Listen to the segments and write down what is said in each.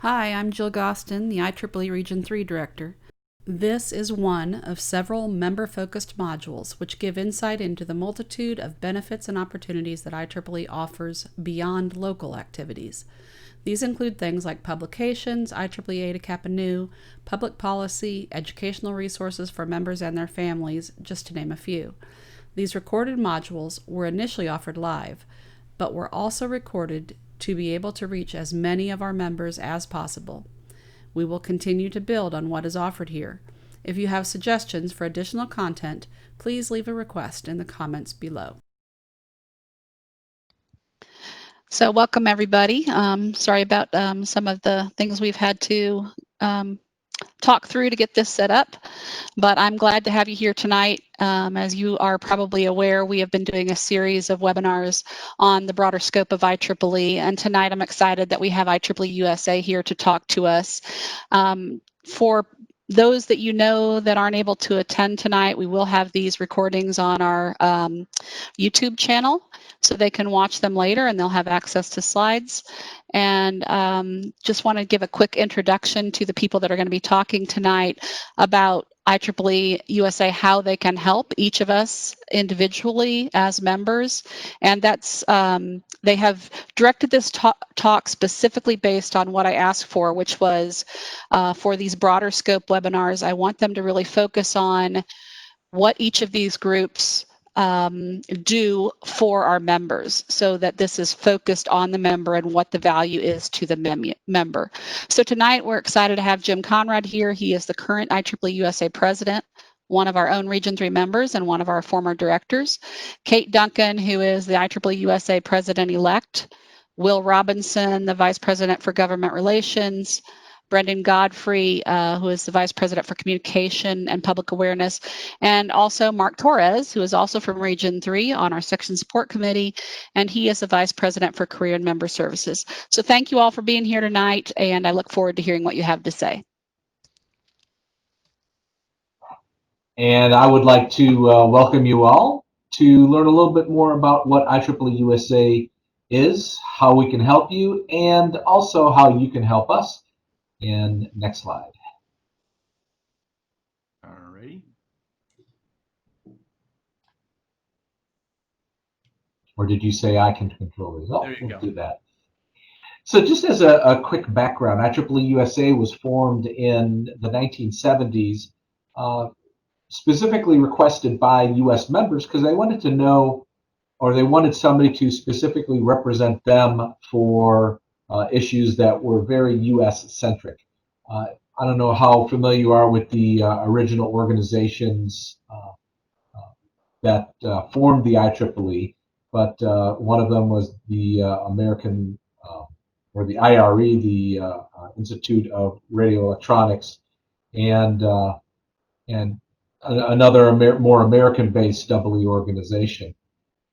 Hi, I'm Jill Gostin, the IEEE Region 3 Director. This is one of several member-focused modules which give insight into the multitude of benefits and opportunities that IEEE offers beyond local activities. These include things like publications, IEEE Eta Kappa Nu, public policy, educational resources for members and their families, just to name a few. These recorded modules were initially offered live, but were also recorded to be able to reach as many of our members as possible. We will continue to build on what is offered here. If you have suggestions for additional content, please leave a request in the comments below. So welcome everybody. Sorry about some of the things we've had to talk through to get this set up, but I'm glad to have you here tonight. As you are probably aware, we have been doing a series of webinars on the broader scope of IEEE, and tonight I'm excited that we have IEEE USA here to talk to us. For those that you know that aren't able to attend tonight, we will have these recordings on our YouTube channel, so they can watch them later and they'll have access to slides. And just want to give a quick introduction to the people that are going to be talking tonight about IEEE USA, how they can help each of us individually as members. And that's, they have directed this talk specifically based on what I asked for, which was for these broader scope webinars, I want them to really focus on what each of these groups do for our members, so that this is focused on the member and what the value is to the member. So tonight we're excited to have Jim Conrad here. He is the current IEEE USA president, one of our own Region 3 members and one of our former directors. Kate Duncan, who is the IEEE USA president-elect. Will Robinson, the vice president for government relations. Brendan Godfrey, who is the Vice President for Communication and Public Awareness, and also Mark Torres, who is also from Region 3 on our Section Support Committee, and he is the Vice President for Career and Member Services. So thank you all for being here tonight, and I look forward to hearing what you have to say. And I would like to welcome you all to learn a little bit more about what IEEE USA is, how we can help you, and also how you can help us. And next slide. All righty. Or did you say I can control these? Oh, There you we'll go. do that. So just as a quick background, IEEE USA was formed in the 1970s, specifically requested by U.S. members because they wanted to know, or they wanted somebody to specifically represent them for issues that were very U.S. centric. I don't know how familiar you are with the original organizations that formed the IEEE, but one of them was the American, or the IRE, the Institute of Radio Electronics, and another more American-based EE organization.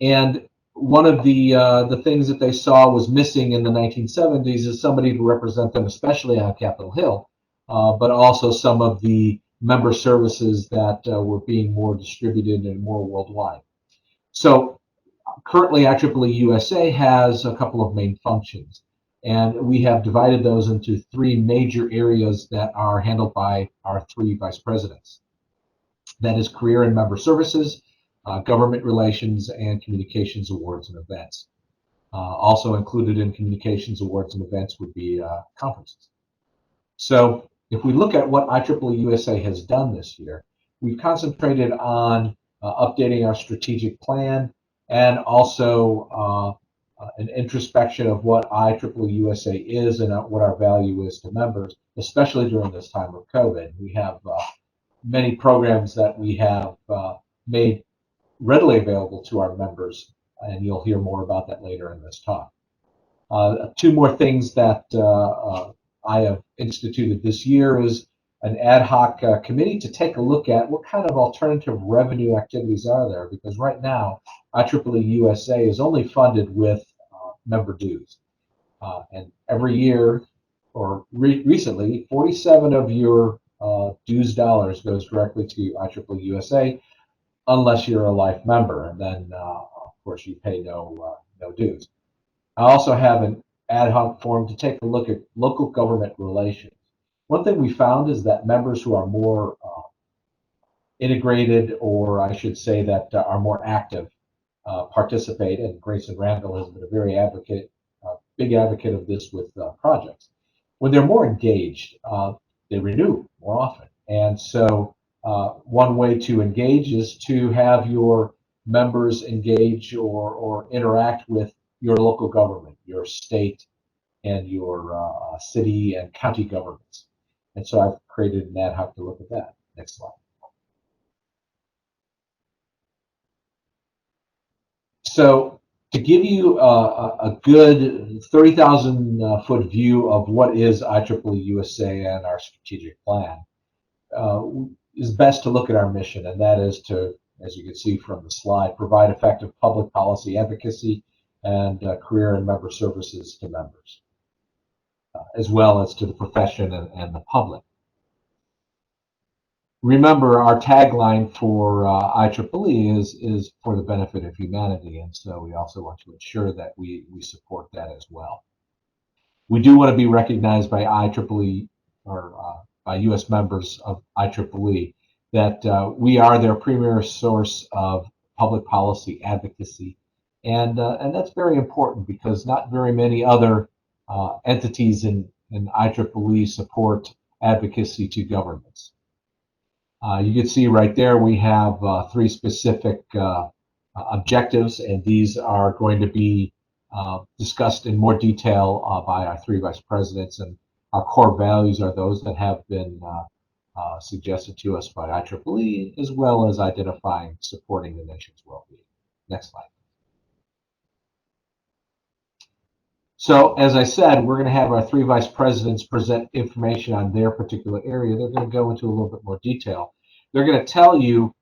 And one of the things that they saw was missing in the 1970s is somebody to represent them, especially on Capitol Hill, but also some of the member services that were being more distributed and more worldwide. So currently, IEEE USA has a couple of main functions, and we have divided those into three major areas that are handled by our three vice presidents. That is career and member services, government relations, and communications awards and events. Also included in communications awards and events would be conferences. So if we look at what IEEE USA has done this year, we've concentrated on updating our strategic plan and also an introspection of what IEEE USA is and what our value is to members, especially during this time of COVID. We have many programs that we have made readily available to our members, and you'll hear more about that later in this talk. Two more things that I have instituted this year is an ad hoc committee to take a look at what kind of alternative revenue activities are there, because right now IEEE USA is only funded with member dues. And every year, or recently, 47 of your dues dollars goes directly to IEEE USA, unless you're a life member, and then of course you pay no dues. I also have an ad hoc forum to take a look at local government relations. One thing we found is that members who are more integrated, or I should say that are more active, participate, and Grayson Randall has been a very big advocate of this with projects. When they're more engaged, they renew more often. And so one way to engage is to have your members engage or interact with your local government, your state, and your city and county governments. And so I've created an ad hoc to look at that. Next slide. So to give you a good 30,000 foot view of what is IEEE USA and our strategic plan, is best to look at our mission, and that is to, as you can see from the slide, provide effective public policy advocacy and career and member services to members, as well as to the profession and the public. Remember, our tagline for IEEE is for the benefit of humanity, and so we also want to ensure that we support that as well. We do want to be recognized by IEEE or by U.S. members of IEEE that we are their premier source of public policy advocacy, and that's very important because not very many other entities in IEEE support advocacy to governments. You can see right there we have three specific objectives, and these are going to be discussed in more detail by our three vice presidents. And our core values are those that have been suggested to us by IEEE, as well as identifying supporting the nation's well-being. Next slide. So, as I said, we're going to have our three vice presidents present information on their particular area. They're going to go into a little bit more detail. They're going to tell you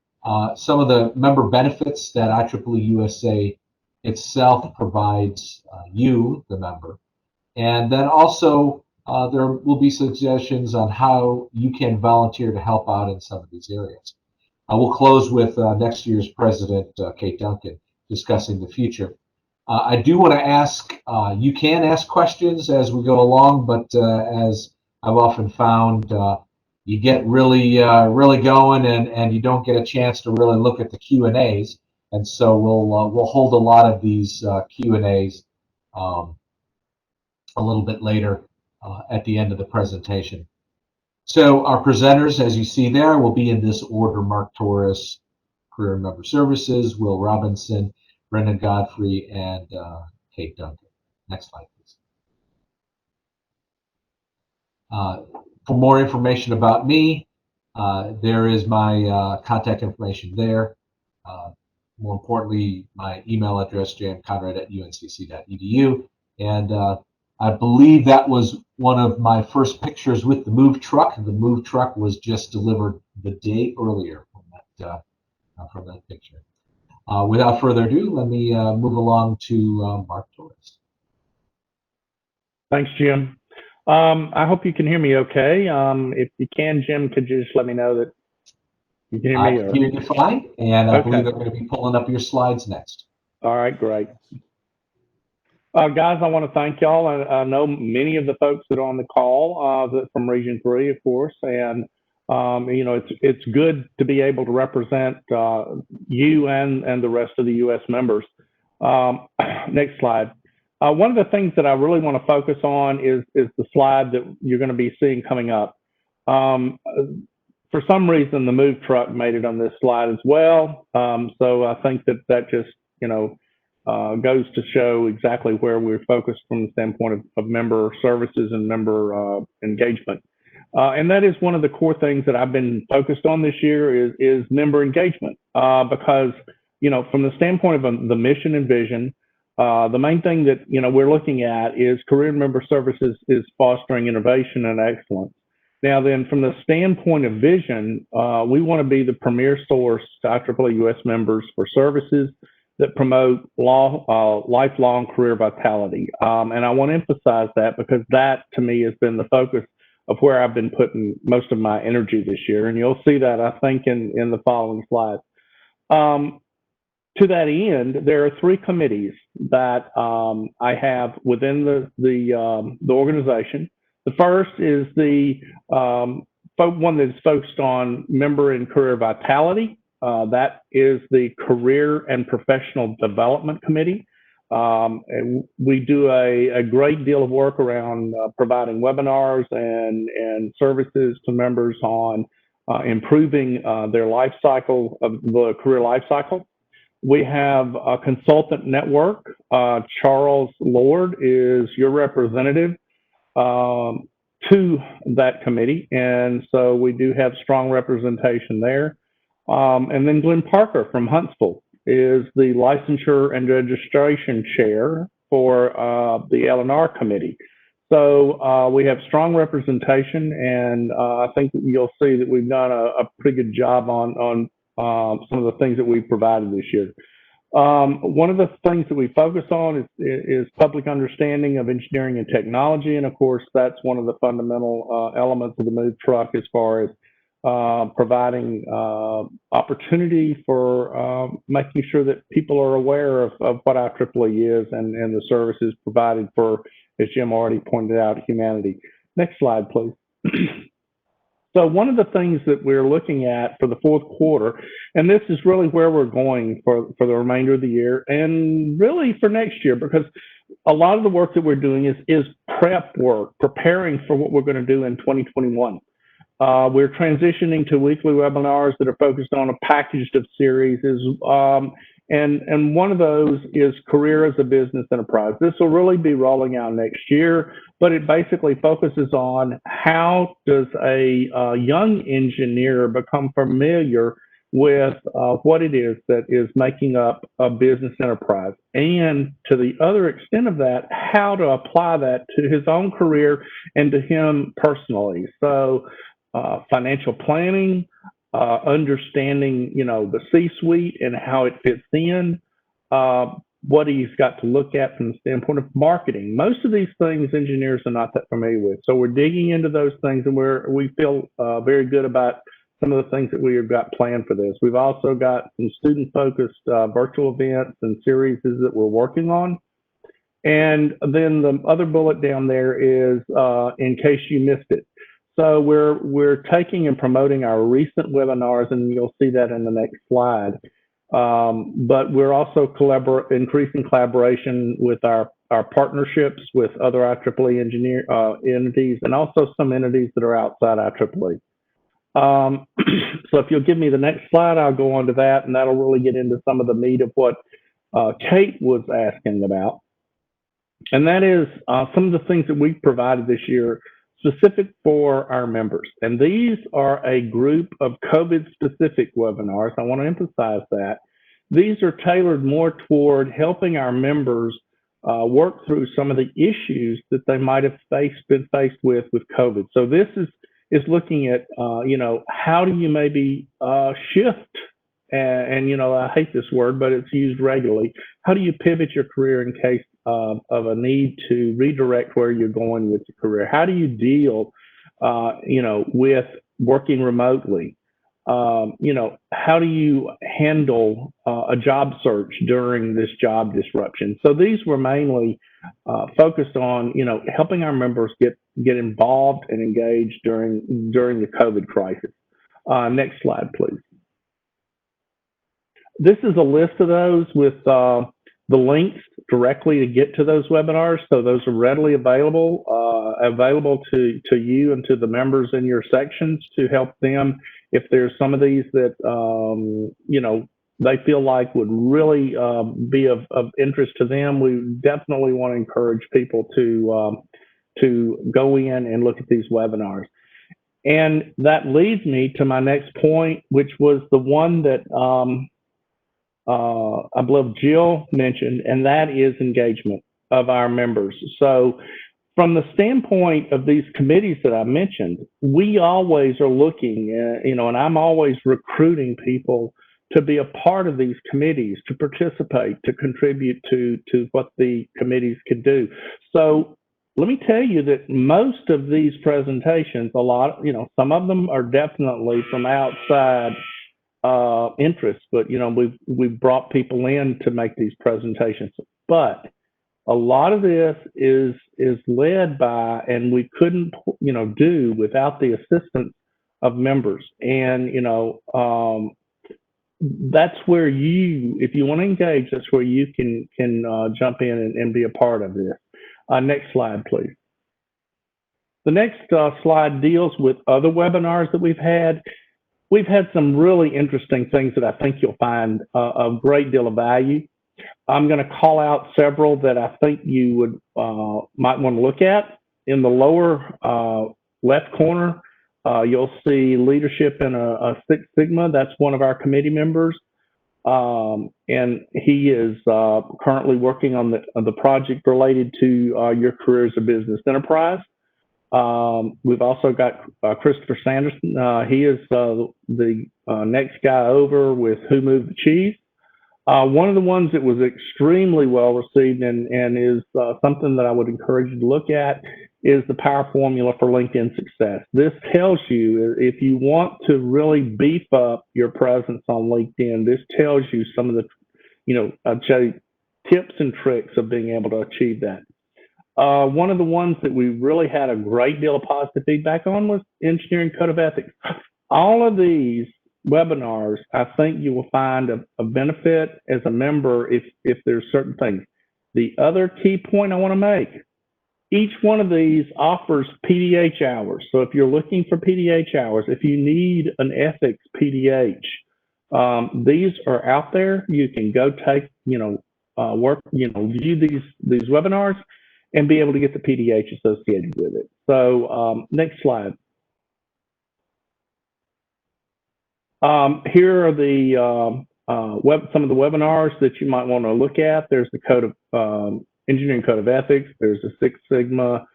some of the member benefits that IEEE USA itself provides you, the member. And then also there will be suggestions on how you can volunteer to help out in some of these areas. We'll close with next year's president, Kate Duncan, discussing the future. I do want to ask, you can ask questions as we go along, but as I've often found, you get really going and you don't get a chance to really look at the Q&As. And so we'll hold a lot of these Q&As a little bit later at the end of the presentation. So our presenters, as you see there, will be in this order: Mark Torres, Career and Member Services; Will Robinson; Brendan Godfrey; and Kate Duncan. Next slide, please. For more information about me, there is my contact information there. More importantly, my email address, jmconrad@uncc.edu. And I believe that was one of my first pictures with the move truck. The move truck was just delivered the day earlier from that picture. Without further ado, let me move along to Mark Torres. Thanks, Jim. I hope you can hear me okay. If you can, Jim, could you just let me know that you can hear me? I can hear you fine, and I believe they're going to be pulling up your slides next. All right, great. Guys, I want to thank y'all. I know many of the folks that are on the call from Region 3, of course, and you know, it's good to be able to represent you and the rest of the U.S. members. Next slide. One of the things that I really want to focus on is the slide that you're going to be seeing coming up. For some reason, the move truck made it on this slide as well. So I think that just, you know, goes to show exactly where we're focused from the standpoint of member services and member engagement. And that is one of the core things that I've been focused on this year is member engagement, because, you know, from the standpoint of the mission and vision, the main thing that, you know, we're looking at is career and member services is fostering innovation and excellence. Now then, from the standpoint of vision, we want to be the premier source to IEEE US members for services that promote lifelong career vitality. And I want to emphasize that because that, to me, has been the focus of where I've been putting most of my energy this year. And you'll see that, I think, in the following slides. to that end, there are 3 committees that I have within the organization. The first is the one that's focused on member and career vitality. That is the Career and Professional Development Committee. And we do a great deal of work around providing webinars and services to members on improving their life cycle, of the career life cycle. We have a consultant network. Charles Lord is your representative to that committee, and so we do have strong representation there. And then Glenn Parker from Huntsville is the licensure and registration chair for the L&R committee. So we have strong representation, and I think you'll see that we've done a pretty good job on some of the things that we've provided this year. One of the things that we focus on is public understanding of engineering and technology, and of course that's one of the fundamental elements of the Move truck as far as providing opportunity for making sure that people are aware of what IEEE is and the services provided for, as Jim already pointed out, humanity. Next slide, please. So one of the things that we're looking at for the 4th quarter, and this is really where we're going for the remainder of the year and really for next year, because a lot of the work that we're doing is prep work, preparing for what we're going to do in 2021. We're transitioning to weekly webinars that are focused on a packaged of series. And one of those is Career as a Business Enterprise. This will really be rolling out next year, but it basically focuses on how does a young engineer become familiar with what it is that is making up a business enterprise, and to the other extent of that, how to apply that to his own career and to him personally. So financial planning, understanding, the C-suite and how it fits in, what he's got to look at from the standpoint of marketing. Most of these things engineers are not that familiar with. So we're digging into those things, and we feel very good about some of the things that we have got planned for this. We've also got some student-focused virtual events and series that we're working on. And then the other bullet down there is in case you missed it. So we're taking and promoting our recent webinars, and you'll see that in the next slide. But we're also increasing collaboration with our partnerships with other IEEE entities, and also some entities that are outside IEEE. So if you'll give me the next slide, I'll go on to that, and that'll really get into some of the meat of what Kate was asking about. And that is some of the things that we've provided this year specific for our members. And these are a group of COVID-specific webinars. I want to emphasize that. These are tailored more toward helping our members work through some of the issues that they might have been faced with COVID. So this is looking at, how do you maybe shift, and I hate this word, but it's used regularly. How do you pivot your career in case of a need to redirect where you're going with your career? How do you deal, with working remotely? How do you handle a job search during this job disruption? So these were mainly focused on, helping our members get involved and engaged during the COVID crisis. Next slide, please. This is a list of those with the links directly to get to those webinars. So those are readily available to you and to the members in your sections to help them. If there's some of these that, they feel like would really be of interest to them, we definitely want to encourage people to go in and look at these webinars. And that leads me to my next point, which was the one that I believe Jill mentioned, and that is engagement of our members. So from the standpoint of these committees that I mentioned, we always are looking, and I'm always recruiting people to be a part of these committees, to participate, to contribute to what the committees can do. So let me tell you that most of these presentations, some of them are definitely from outside interest, but we've brought people in to make these presentations. But a lot of this is led by, and we couldn't do without the assistance of members. And that's where if you want to engage, that's where you can jump in and be a part of this. Next slide, please. The next slide deals with other webinars that we've had. We've had some really interesting things that I think you'll find a great deal of value. I'm going to call out several that I think you would might want to look at. In the lower left corner, you'll see leadership in a Six Sigma. That's one of our committee members. And he is currently working on the project related to your career as a business enterprise. We've also got Christopher Sanderson. He is the next guy over with Who Moved the Cheese. One of the ones that was extremely well received and is something that I would encourage you to look at is the Power Formula for LinkedIn Success. This tells you if you want to really beef up your presence on LinkedIn, this tells you some of the, I'd say tips and tricks of being able to achieve that. One of the ones that we really had a great deal of positive feedback on was Engineering Code of Ethics. All of these webinars, I think you will find a benefit as a member if there's certain things. The other key point I want to make, each one of these offers PDH hours. So if you're looking for PDH hours, if you need an ethics PDH, these are out there. You can go take, work, view these webinars and be able to get the PDH associated with it. So next slide. Here are the some of the webinars that you might want to look at. There's the Code of Engineering Code of Ethics. There's the Six Sigma,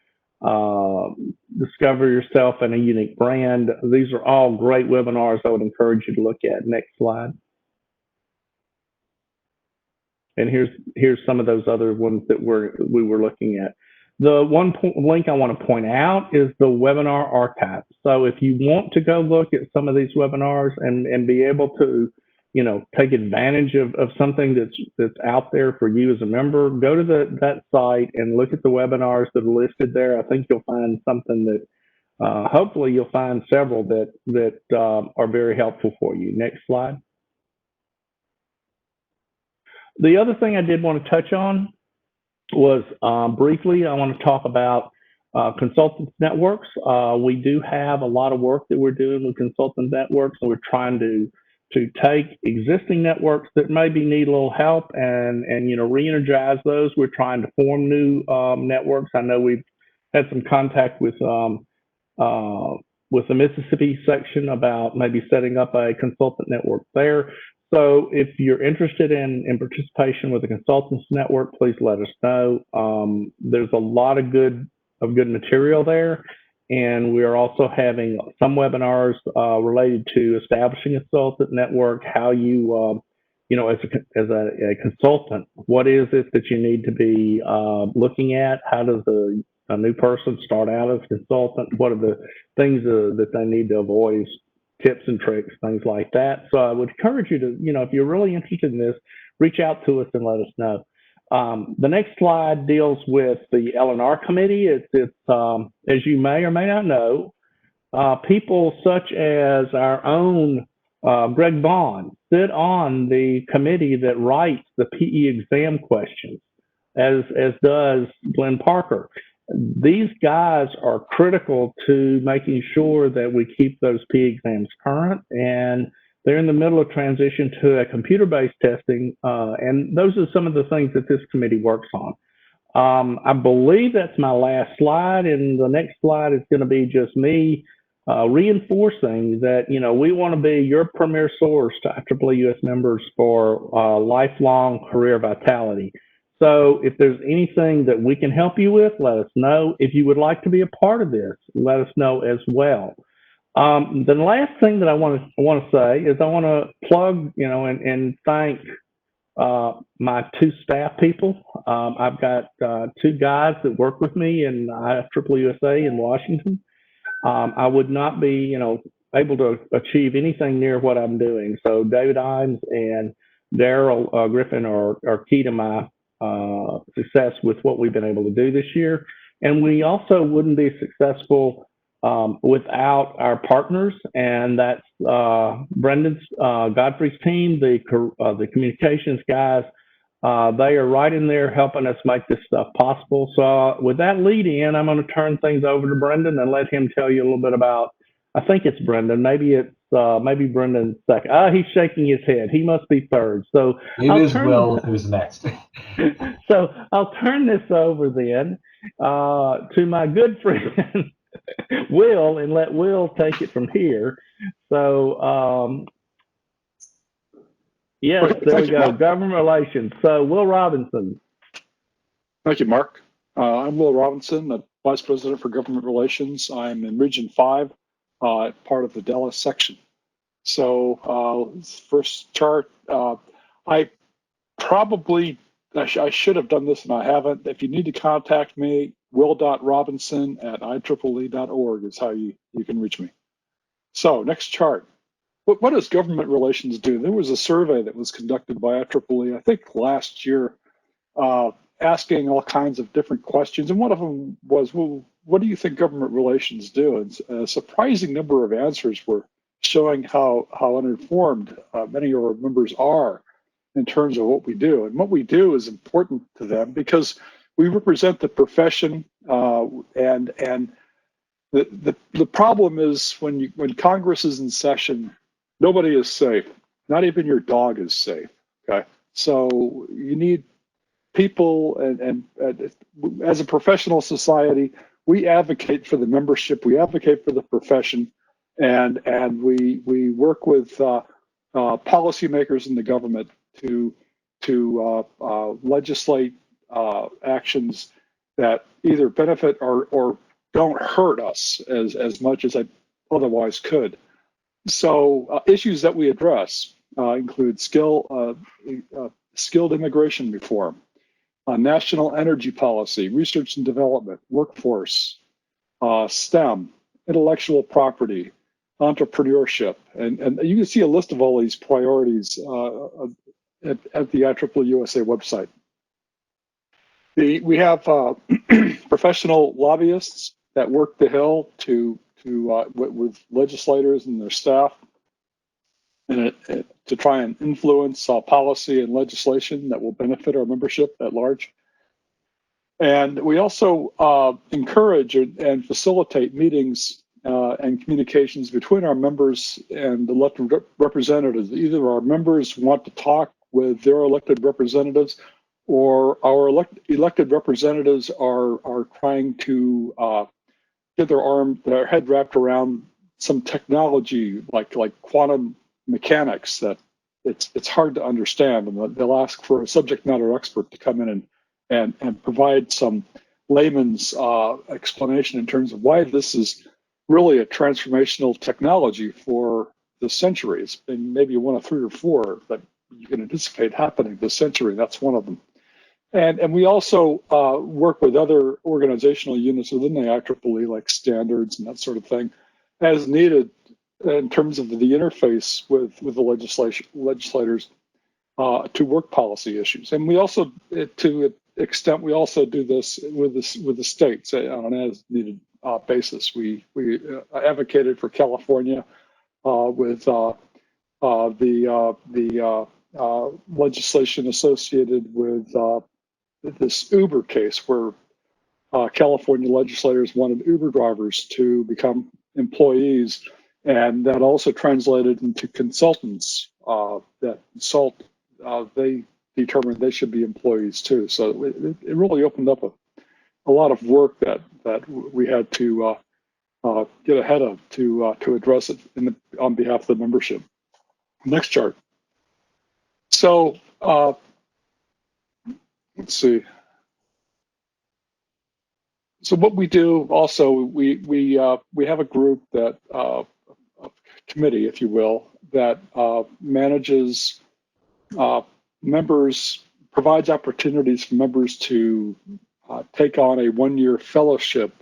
Discover Yourself and a Unique Brand. These are all great webinars I would encourage you to look at. Next slide. And here's some of those other ones that we were looking at. The one link I want to point out is the webinar archive. So if you want to go look at some of these webinars and be able to, take advantage of something that's out there for you as a member, go to that site and look at the webinars that are listed there. I think you'll find something that, hopefully you'll find several that are very helpful for you. Next slide. The other thing I did want to touch on was briefly, I want to talk about consultants networks. We do have a lot of work that we're doing with consultant networks, and we're trying to take existing networks that maybe need a little help and re-energize those. We're trying to form new networks. I know we've had some contact with the Mississippi section about maybe setting up a consultant network there. So if you're interested in participation with the Consultants Network, please let us know. There's a lot of good material there, and we are also having some webinars related to establishing a consultant network, how you, as a consultant, what is it that you need to be looking at? How does a new person start out as a consultant? What are the things that they need to avoid? Tips and tricks, things like that. So I would encourage you to, if you're really interested in this, reach out to us and let us know. The next slide deals with the L&R committee. It's as you may or may not know, people such as our own Greg Bond sit on the committee that writes the PE exam questions, as does Glenn Parker. These guys are critical to making sure that we keep those PE exams current, and they're in the middle of transition to a computer-based testing, and those are some of the things that this committee works on. I believe that's my last slide, and the next slide is going to be just me reinforcing that, we want to be your premier source to IEEE US members for lifelong career vitality. So if there's anything that we can help you with, let us know. If you would like to be a part of this, let us know as well. The last thing that I want to say is I want to plug, and thank my two staff people. I've got two guys that work with me in IEEE USA in Washington. I would not be, able to achieve anything near what I'm doing. So David Imes and Daryl Griffin are key to my success with what we've been able to do this year. And we also wouldn't be successful without our partners, and that's Brendan's, Godfrey's team, the communications guys. They are right in there helping us make this stuff possible. So with that lead in, I'm going to turn things over to Brendan and let him tell you a little bit about, I think it's Brendan, maybe Brendan's second. He's shaking his head. He must be third. So it is Will who's next. So I'll turn this over then to my good friend Will, and let Will take it from here. So yes, there we go. Government relations. So Will Robinson. Thank you, Mark. I'm Will Robinson, the Vice President for Government Relations. I'm in Region 5, part of the Dallas section. So first chart, I should have done this and I haven't. If you need to contact me, will.robinson@IEEE.org is how you can reach me. So next chart. What does government relations do? There was a survey that was conducted by IEEE, I think last year, asking all kinds of different questions. And one of them was, well, what do you think government relations do? And a surprising number of answers were showing how uninformed many of our members are in terms of what we do. And what we do is important to them because we represent the profession, and the problem is when Congress is in session, nobody is safe. Not even your dog is safe. Okay, so you need people, and as a professional society, we advocate for the membership, we advocate for the profession, and we work with policymakers in the government to legislate actions that either benefit or don't hurt us as much as I otherwise could. So issues that we address include skilled immigration reform, national energy policy, research and development, workforce, STEM, intellectual property, entrepreneurship, and you can see a list of all these priorities at the IEEE USA website. We have professional lobbyists that work the Hill with legislators and their staff, and to try and influence policy and legislation that will benefit our membership at large. And we also encourage and facilitate meetings and communications between our members and elected representatives. Either our members want to talk with their elected representatives, or our elected representatives are trying to get their head wrapped around some technology like quantum mechanics that it's hard to understand, and they'll ask for a subject matter expert to come in and provide some layman's explanation in terms of why this is really a transformational technology for this century. It's been maybe one of 3 or 4 that you can anticipate happening this century. That's one of them. And we also work with other organizational units within the IEEE, like standards and that sort of thing, as needed in terms of the interface with the legislators to work policy issues. And we also, to an extent, we also do this with the states on an as needed basis. We advocated for California with the legislation associated with this Uber case, where California legislators wanted Uber drivers to become employees, and that also translated into consultants that consult. They determined they should be employees too. So it really opened up a lot of work that we had to get ahead of to address it on behalf of the membership. Next chart. So let's see. So what we do also, we have a group that a committee, if you will, that manages members, provides opportunities for members to take on a 1-year fellowship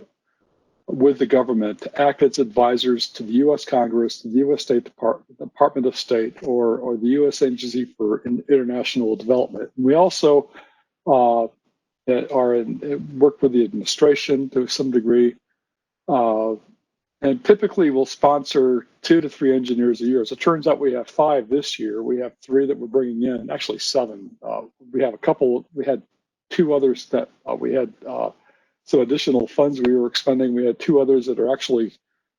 with the government to act as advisors to the U.S. Congress, to the U.S. Department of State, or the U.S. Agency for International Development. We also work with the administration to some degree, and typically we'll sponsor 2 to 3 engineers a year. As it turns out, we have 5 this year. We have 3 that we're bringing in, actually 7. We have a couple. We had 2 others that we had some additional funds we were expending. We had 2 others that are actually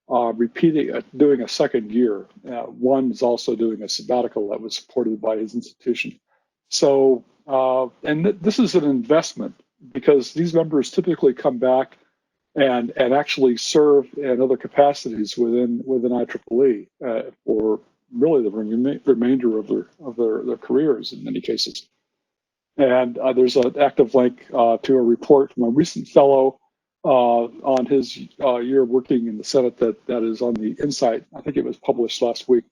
doing a second year. One is also doing a sabbatical that was supported by his institution. So, this is an investment because these members typically come back and actually serve in other capacities within IEEE for really the remainder of their careers in many cases. And there's an active link to a report from a recent fellow on his year working in the Senate that is on the Insight. I think it was published last week.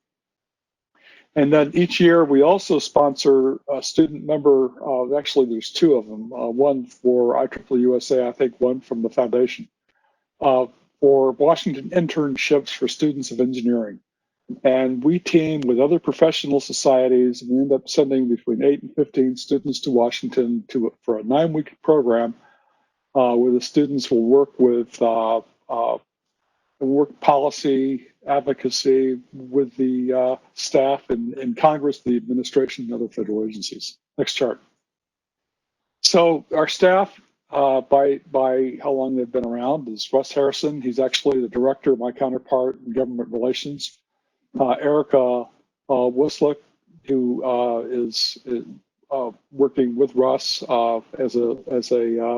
And then each year we also sponsor a student member. Actually, there's 2 of them. One for IEEE USA, I think one from the foundation, for Washington internships for students of engineering. And we team with other professional societies, and we end up sending between 8 and 15 students to Washington for a 9-week program where the students will work with work policy, advocacy with the staff in Congress, the administration, and other federal agencies. Next chart. So our staff, by how long they've been around, is Russ Harrison. He's actually the director, my counterpart in government relations. Erica Wislick, who is working with Russ as a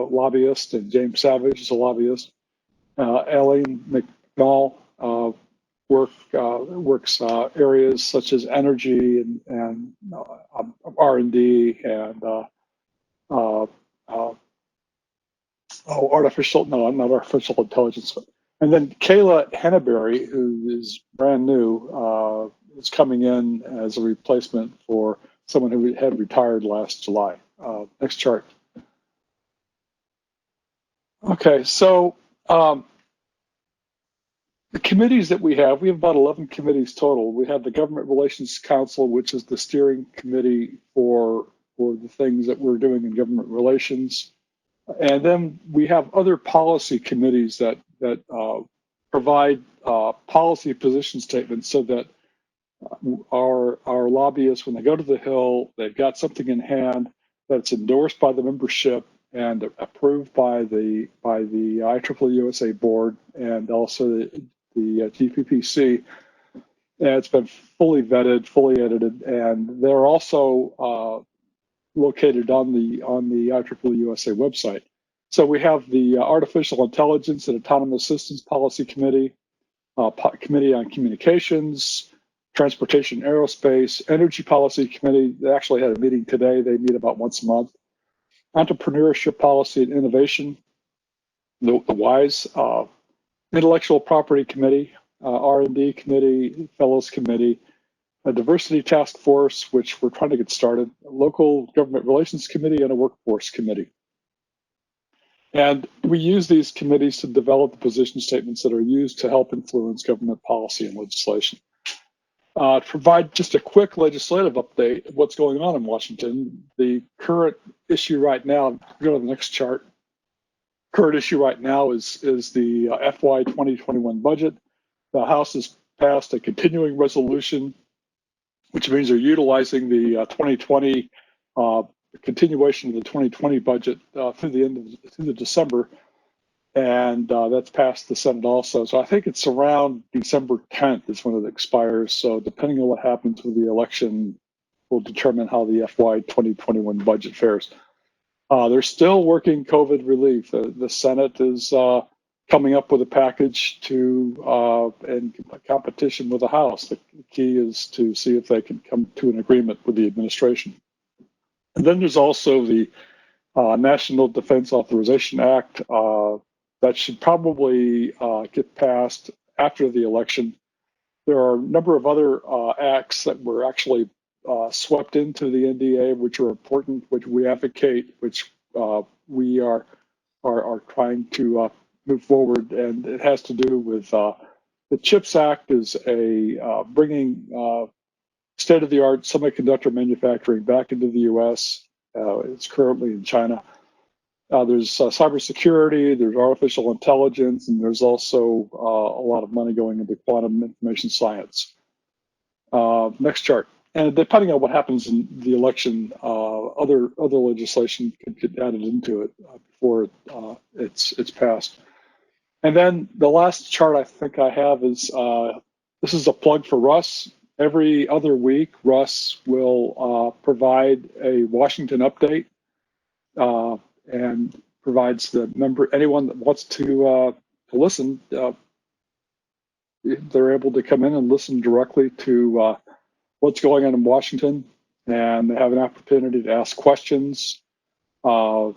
lobbyist, and James Savage is a lobbyist. Eileen McNall works areas such as energy and R&D and not artificial intelligence. And then Kayla Henneberry, who is brand new, is coming in as a replacement for someone who had retired last July. Next chart. Okay, so the committees that we have about 11 committees total. We have the Government Relations Council, which is the steering committee for the things that we're doing in government relations. And then we have other policy committees that provide policy position statements so that our lobbyists, when they go to the Hill, they've got something in hand that's endorsed by the membership and approved by the IEEE USA board and also the GPPC. And it's been fully vetted, fully edited, and they're also located on the IEEE USA website. So we have the Artificial Intelligence and Autonomous Systems Policy Committee, Committee on Communications, Transportation, Aerospace, Energy Policy Committee. They actually had a meeting today. They meet about once a month. Entrepreneurship Policy and Innovation, the WISE, Intellectual Property Committee, R&D Committee, Fellows Committee, a Diversity Task Force, which we're trying to get started, a Local Government Relations Committee, and a Workforce Committee. And we use these committees to develop the position statements that are used to help influence government policy and legislation. To provide just a quick legislative update of what's going on in Washington, the current issue right now, go to the next chart. Current issue right now is the FY 2021 budget. The House has passed a continuing resolution, which means they're utilizing the 2020 continuation of the 2020 budget through the December, and that's passed the Senate also. So I think it's around December 10th is when it expires. So depending on what happens with the election, will determine how the FY 2021 budget fares. They're still working COVID relief. The Senate is coming up with a package in competition with the House. The key is to see if they can come to an agreement with the administration. And then there's also the National Defense Authorization Act that should probably get passed after the election. There are a number of other acts that were actually swept into the NDA, which are important, which we advocate, which we are trying to move forward, and it has to do with the CHIPS Act is a bringing state-of-the-art semiconductor manufacturing back into the U.S. It's currently in China. There's cybersecurity, there's artificial intelligence, and there's also a lot of money going into quantum information science. Next chart. And depending on what happens in the election, other legislation could get added into it before it's passed. And then the last chart I think I have is this is a plug for Russ. Every other week, Russ will provide a Washington update and provides the anyone that wants to listen. They're able to come in and listen directly to what's going on in Washington, and they have an opportunity to ask questions. And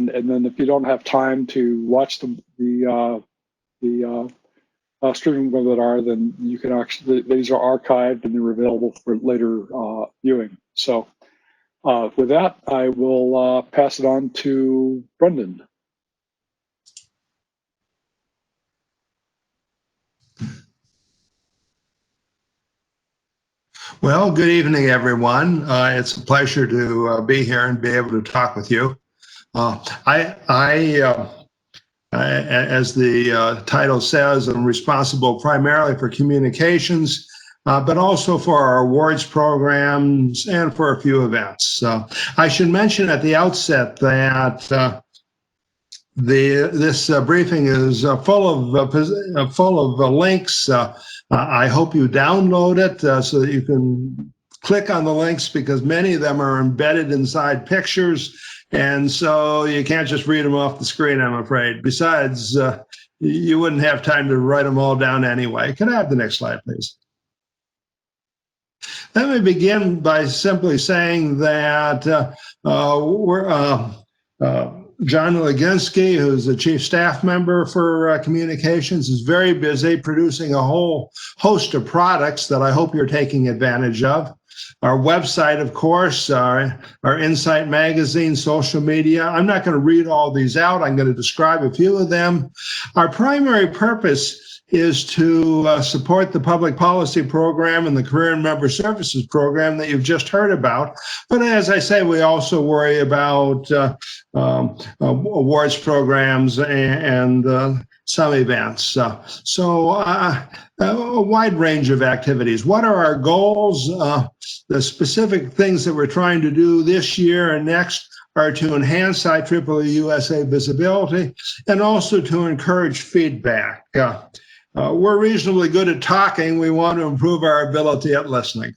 then if you don't have time to watch the streaming webinar, then you can actually, these are archived and they're available for later viewing. So with that, I will pass it on to Brendan. Well, good evening, everyone. It's a pleasure to be here and be able to talk with you. As the title says, I'm responsible primarily for communications, but also for our awards programs and for a few events. I should mention at the outset that this briefing is full of links. I hope you download it so that you can click on the links, because many of them are embedded inside pictures, and so you can't just read them off the screen, I'm afraid. Besides, you wouldn't have time to write them all down anyway. Can I have the next slide, please? Let me begin by simply saying that John Leginski, who's the chief staff member for communications, is very busy producing a whole host of products that I hope you're taking advantage of. Our website, of course, our Insight magazine, social media. I'm not going to read all these out. I'm going to describe a few of them. Our primary purpose is to support the public policy program and the career and member services program that you've just heard about. But as I say, we also worry about awards programs and some events. So a wide range of activities. What are our goals? The specific things that we're trying to do this year and next are to enhance IEEE USA visibility and also to encourage feedback. We're reasonably good at talking. We want to improve our ability at listening.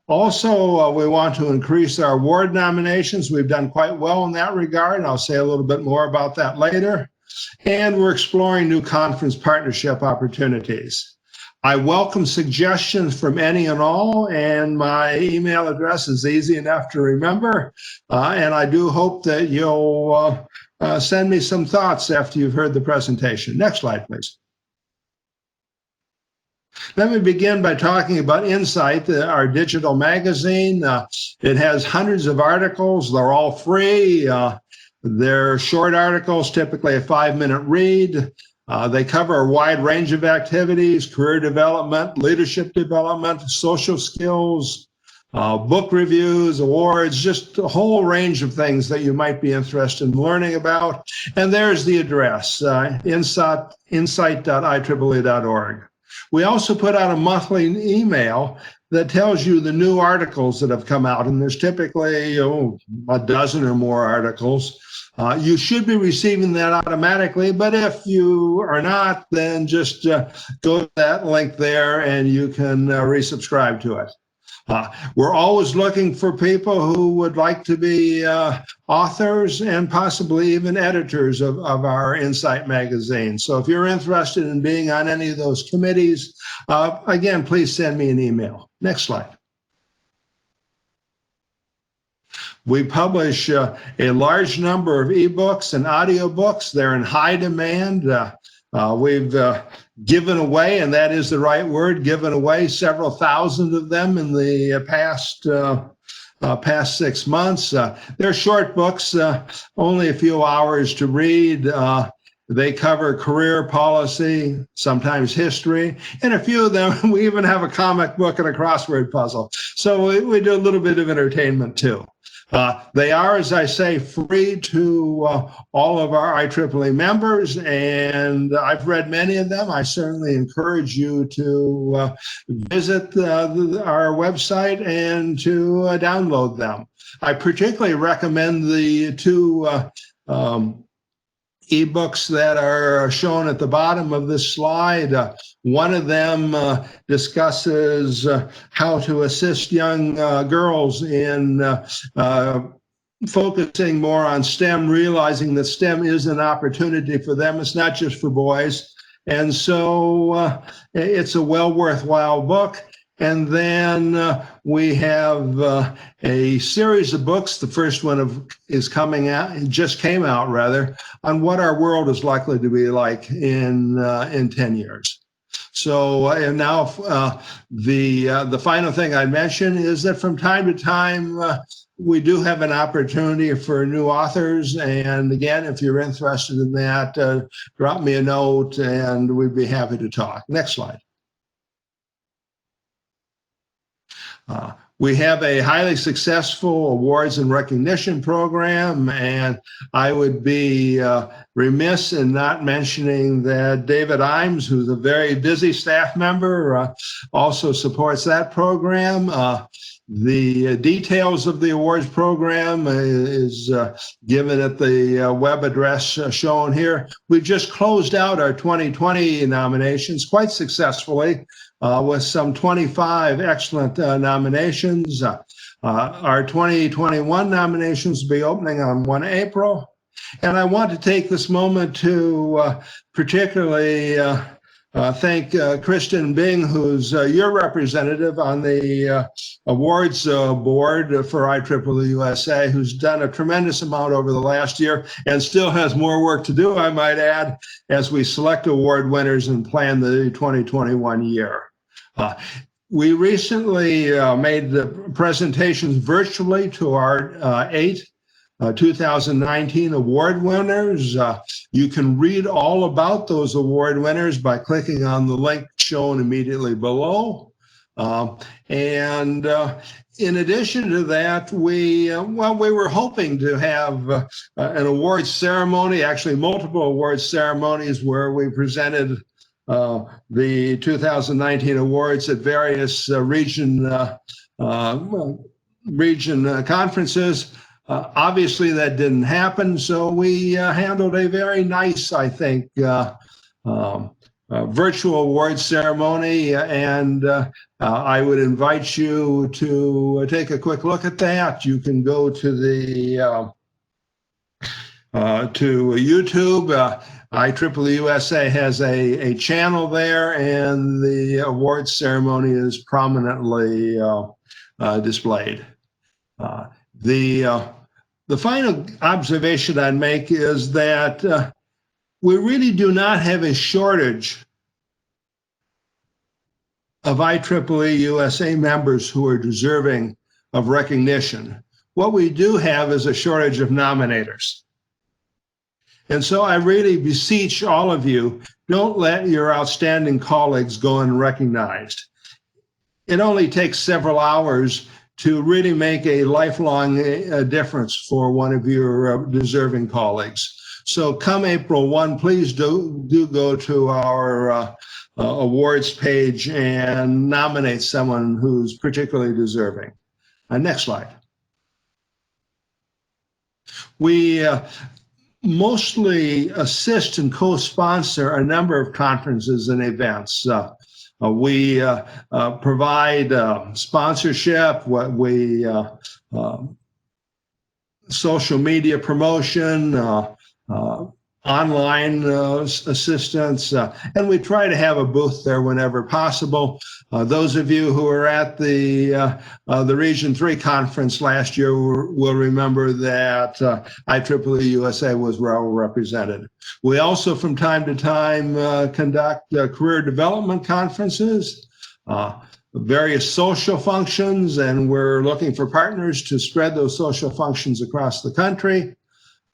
Also, we want to increase our award nominations. We've done quite well in that regard, and I'll say a little bit more about that later. And we're exploring new conference partnership opportunities. I welcome suggestions from any and all, and my email address is easy enough to remember. And I do hope that you'll send me some thoughts after you've heard the presentation. Next slide, please. Let me begin by talking about Insight, our digital magazine. It has hundreds of articles. They're all free. They're short articles, typically a 5-minute read. They cover a wide range of activities: career development, leadership development, social skills, book reviews, awards, just a whole range of things that you might be interested in learning about. And there's the address, insight.ieee.org. We also put out a monthly email that tells you the new articles that have come out, and there's typically a dozen or more articles. You should be receiving that automatically, but if you are not, then just go to that link there and you can resubscribe to it. We're always looking for people who would like to be authors and possibly even editors of our Insight magazine. So if you're interested in being on any of those committees, again, please send me an email. Next slide. We publish a large number of ebooks and audiobooks. They're in high demand. We've given away, and that is the right word, given away several thousand of them in the past 6 months. They're short books, only a few hours to read. They cover career policy, sometimes history, and a few of them, we even have a comic book and a crossword puzzle. So we do a little bit of entertainment too. They are, as I say, free to all of our IEEE members, and I've read many of them. I certainly encourage you to visit our website and to download them. I particularly recommend the two ebooks that are shown at the bottom of this slide. One of them discusses how to assist young girls in focusing more on STEM, realizing that STEM is an opportunity for them. It's not just for boys. And so it's a well worthwhile book. And then we have a series of books. The first one is coming out, it just came out rather, on what our world is likely to be like in 10 years. So, and now the final thing I'd mention is that from time to time, we do have an opportunity for new authors. And again, if you're interested in that, drop me a note and we'd be happy to talk. Next slide. We have a highly successful awards and recognition program, and I would be remiss in not mentioning that David Imes, who's a very busy staff member, also supports that program. The details of the awards program is given at the web address shown here. We just closed out our 2020 nominations quite successfully with some 25 excellent nominations. Our 2021 nominations will be opening on 1 April. And I want to take this moment to particularly thank Kristen Bing, who's your representative on the awards board for IEEE USA, who's done a tremendous amount over the last year and still has more work to do, I might add, as we select award winners and plan the 2021 year. We recently made the presentations virtually to our 8 2019 award winners. You can read all about those award winners by clicking on the link shown immediately below. And in addition to that, we were hoping to have an awards ceremony, actually multiple awards ceremonies where we presented the 2019 awards at various region conferences. Obviously, that didn't happen, so we handled a very nice, I think, virtual awards ceremony, and I would invite you to take a quick look at that. You can go to the to YouTube. IEEE USA has a channel there, and the awards ceremony is prominently displayed. The final observation I'd make is that we really do not have a shortage of IEEE USA members who are deserving of recognition. What we do have is a shortage of nominators. And so I really beseech all of you, don't let your outstanding colleagues go unrecognized. It only takes several hours to really make a lifelong difference for one of your deserving colleagues. So come April 1, please do go to our awards page and nominate someone who's particularly deserving. Next slide. We mostly assist and co-sponsor a number of conferences and events. We provide sponsorship, social media promotion, online assistance, and we try to have a booth there whenever possible. Those of you who were at the Region 3 conference last year will remember that IEEE USA was well represented. We also, from time to time, conduct career development conferences, various social functions, and we're looking for partners to spread those social functions across the country.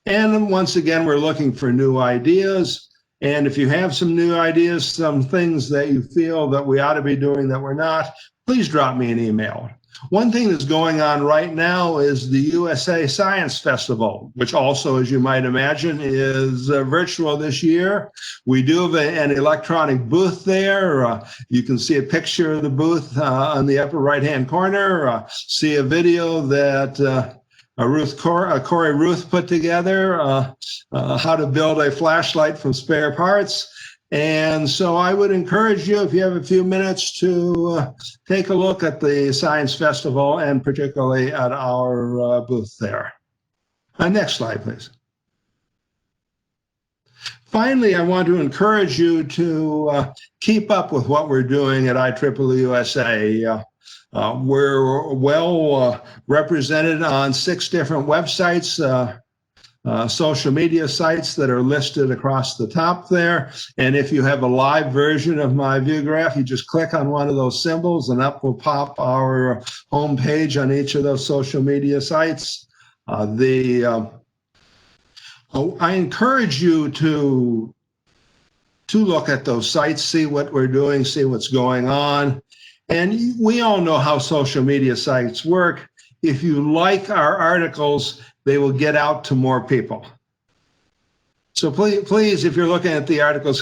And once again, we're looking for new ideas. And if you have some new ideas, some things that you feel that we ought to be doing that we're not, please drop me an email. One thing that's going on right now is the USA Science Festival, which also, as you might imagine, is virtual this year. We do have an electronic booth there. You can see a picture of the booth on the upper right-hand corner. See a video that Corey Ruth put together, how to build a flashlight from spare parts. And so I would encourage you, if you have a few minutes, to take a look at the Science Festival and particularly at our booth there. Next slide, please. Finally, I want to encourage you to keep up with what we're doing at IEEE USA. We're well represented on 6 different websites, social media sites that are listed across the top there. And if you have a live version of my view graph, you just click on one of those symbols and up will pop our homepage on each of those social media sites. I encourage you to look at those sites, see what we're doing, see what's going on. And we all know how social media sites work. If you like our articles, they will get out to more people. So please, if you're looking at the articles,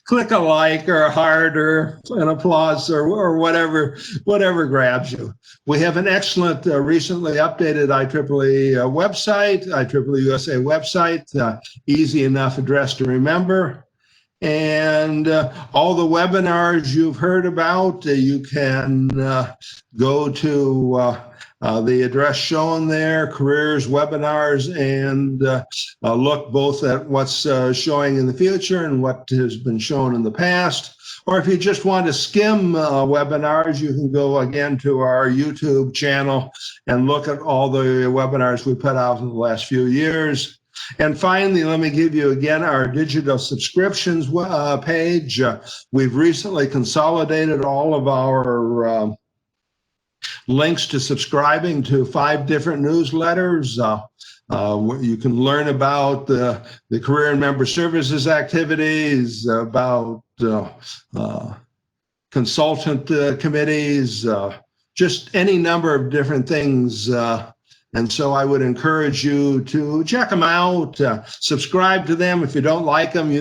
click a like or a heart or an applause or whatever grabs you. We have an excellent, recently updated IEEE website, IEEE USA website, easy enough address to remember. And all the webinars you've heard about, you can go to the address shown there, careers, webinars, and look both at what's showing in the future and what has been shown in the past. Or if you just want to skim webinars, you can go again to our YouTube channel and look at all the webinars we put out in the last few years. And finally, let me give you again our digital subscriptions page. We've recently consolidated all of our links to subscribing to 5 different newsletters. You can learn about the career and member services activities, about consultant committees, just any number of different things. And so I would encourage you to check them out, subscribe to them. If you don't like them,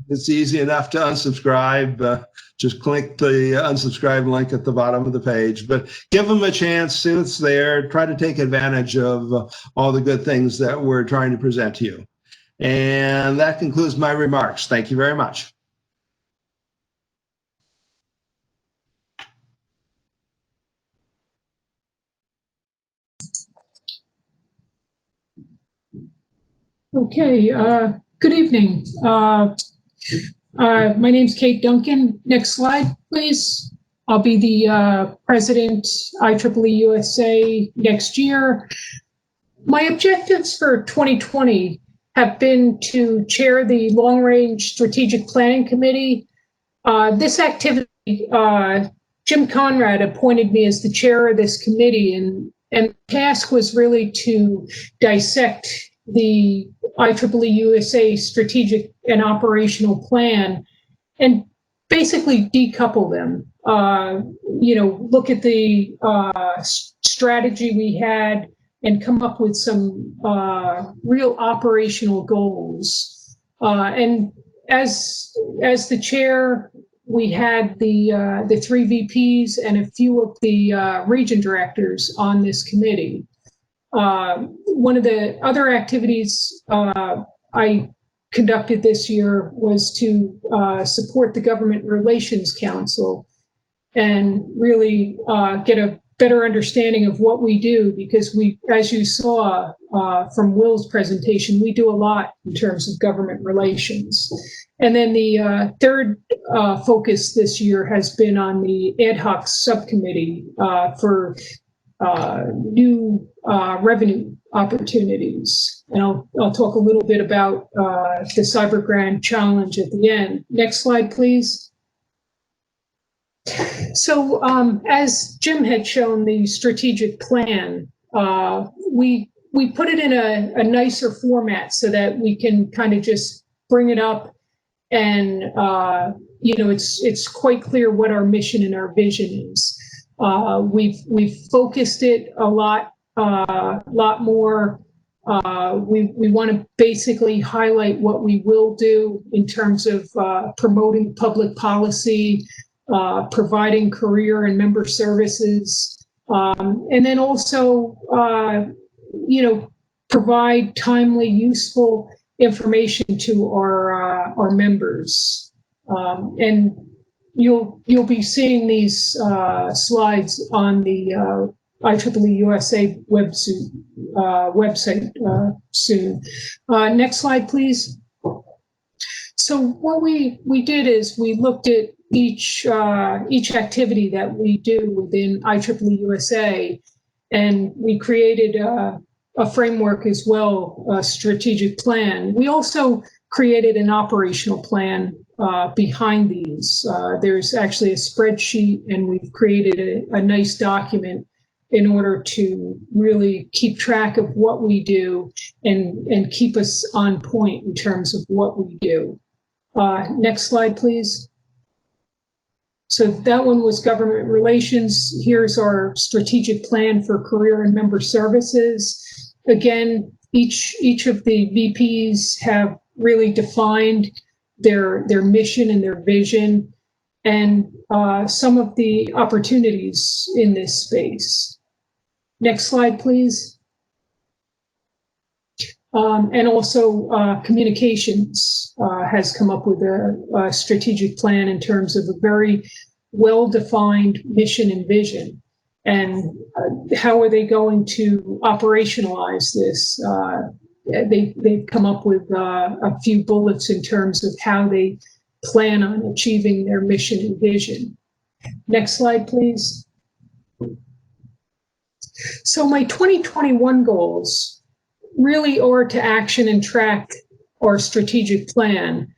it's easy enough to unsubscribe. Just click the unsubscribe link at the bottom of the page. But give them a chance, see what's there, try to take advantage of all the good things that we're trying to present to you. And that concludes my remarks. Thank you very much. Okay, good evening. My name's Kate Duncan. Next slide, please. I'll be the president, IEEE USA next year. My objectives for 2020 have been to chair the Long Range Strategic Planning Committee. This activity, Jim Conrad appointed me as the chair of this committee, and the task was really to dissect the IEEE USA strategic and operational plan and basically decouple them. Look at the strategy we had and come up with some real operational goals. And as the chair, we had the 3 VPs and a few of the region directors on this committee. One of the other activities I conducted this year was to support the Government Relations Council and really get a better understanding of what we do, because we, as you saw from Will's presentation, we do a lot in terms of government relations. And then the third focus this year has been on the ad hoc subcommittee for new revenue opportunities. And I'll talk a little bit about the Cyber Grand Challenge at the end. Next slide, please. So as Jim had shown the strategic plan, we put it in a nicer format so that we can kind of just bring it up and it's quite clear what our mission and our vision is. We've focused it a lot more. We want to basically highlight what we will do in terms of promoting public policy, providing career and member services, and then also, provide timely, useful information to our members. And you'll be seeing these slides on the IEEE USA website soon. Next slide, please. So what we did is we looked at each activity that we do within IEEE USA, and we created a framework as well, a strategic plan. We also created an operational plan behind these. There's actually a spreadsheet, and we've created a nice document in order to really keep track of what we do and keep us on point in terms of what we do. Next slide, please. So that one was government relations. Here's our strategic plan for career and member services. Again, each of the VPs have really defined their mission and their vision, and some of the opportunities in this space. Next slide, please. And also communications has come up with a strategic plan in terms of a very well-defined mission and vision. And how are they going to operationalize this? They've come up with a few bullets in terms of how they plan on achieving their mission and vision. Next slide, please. So my 2021 goals really are to action and track our strategic plan.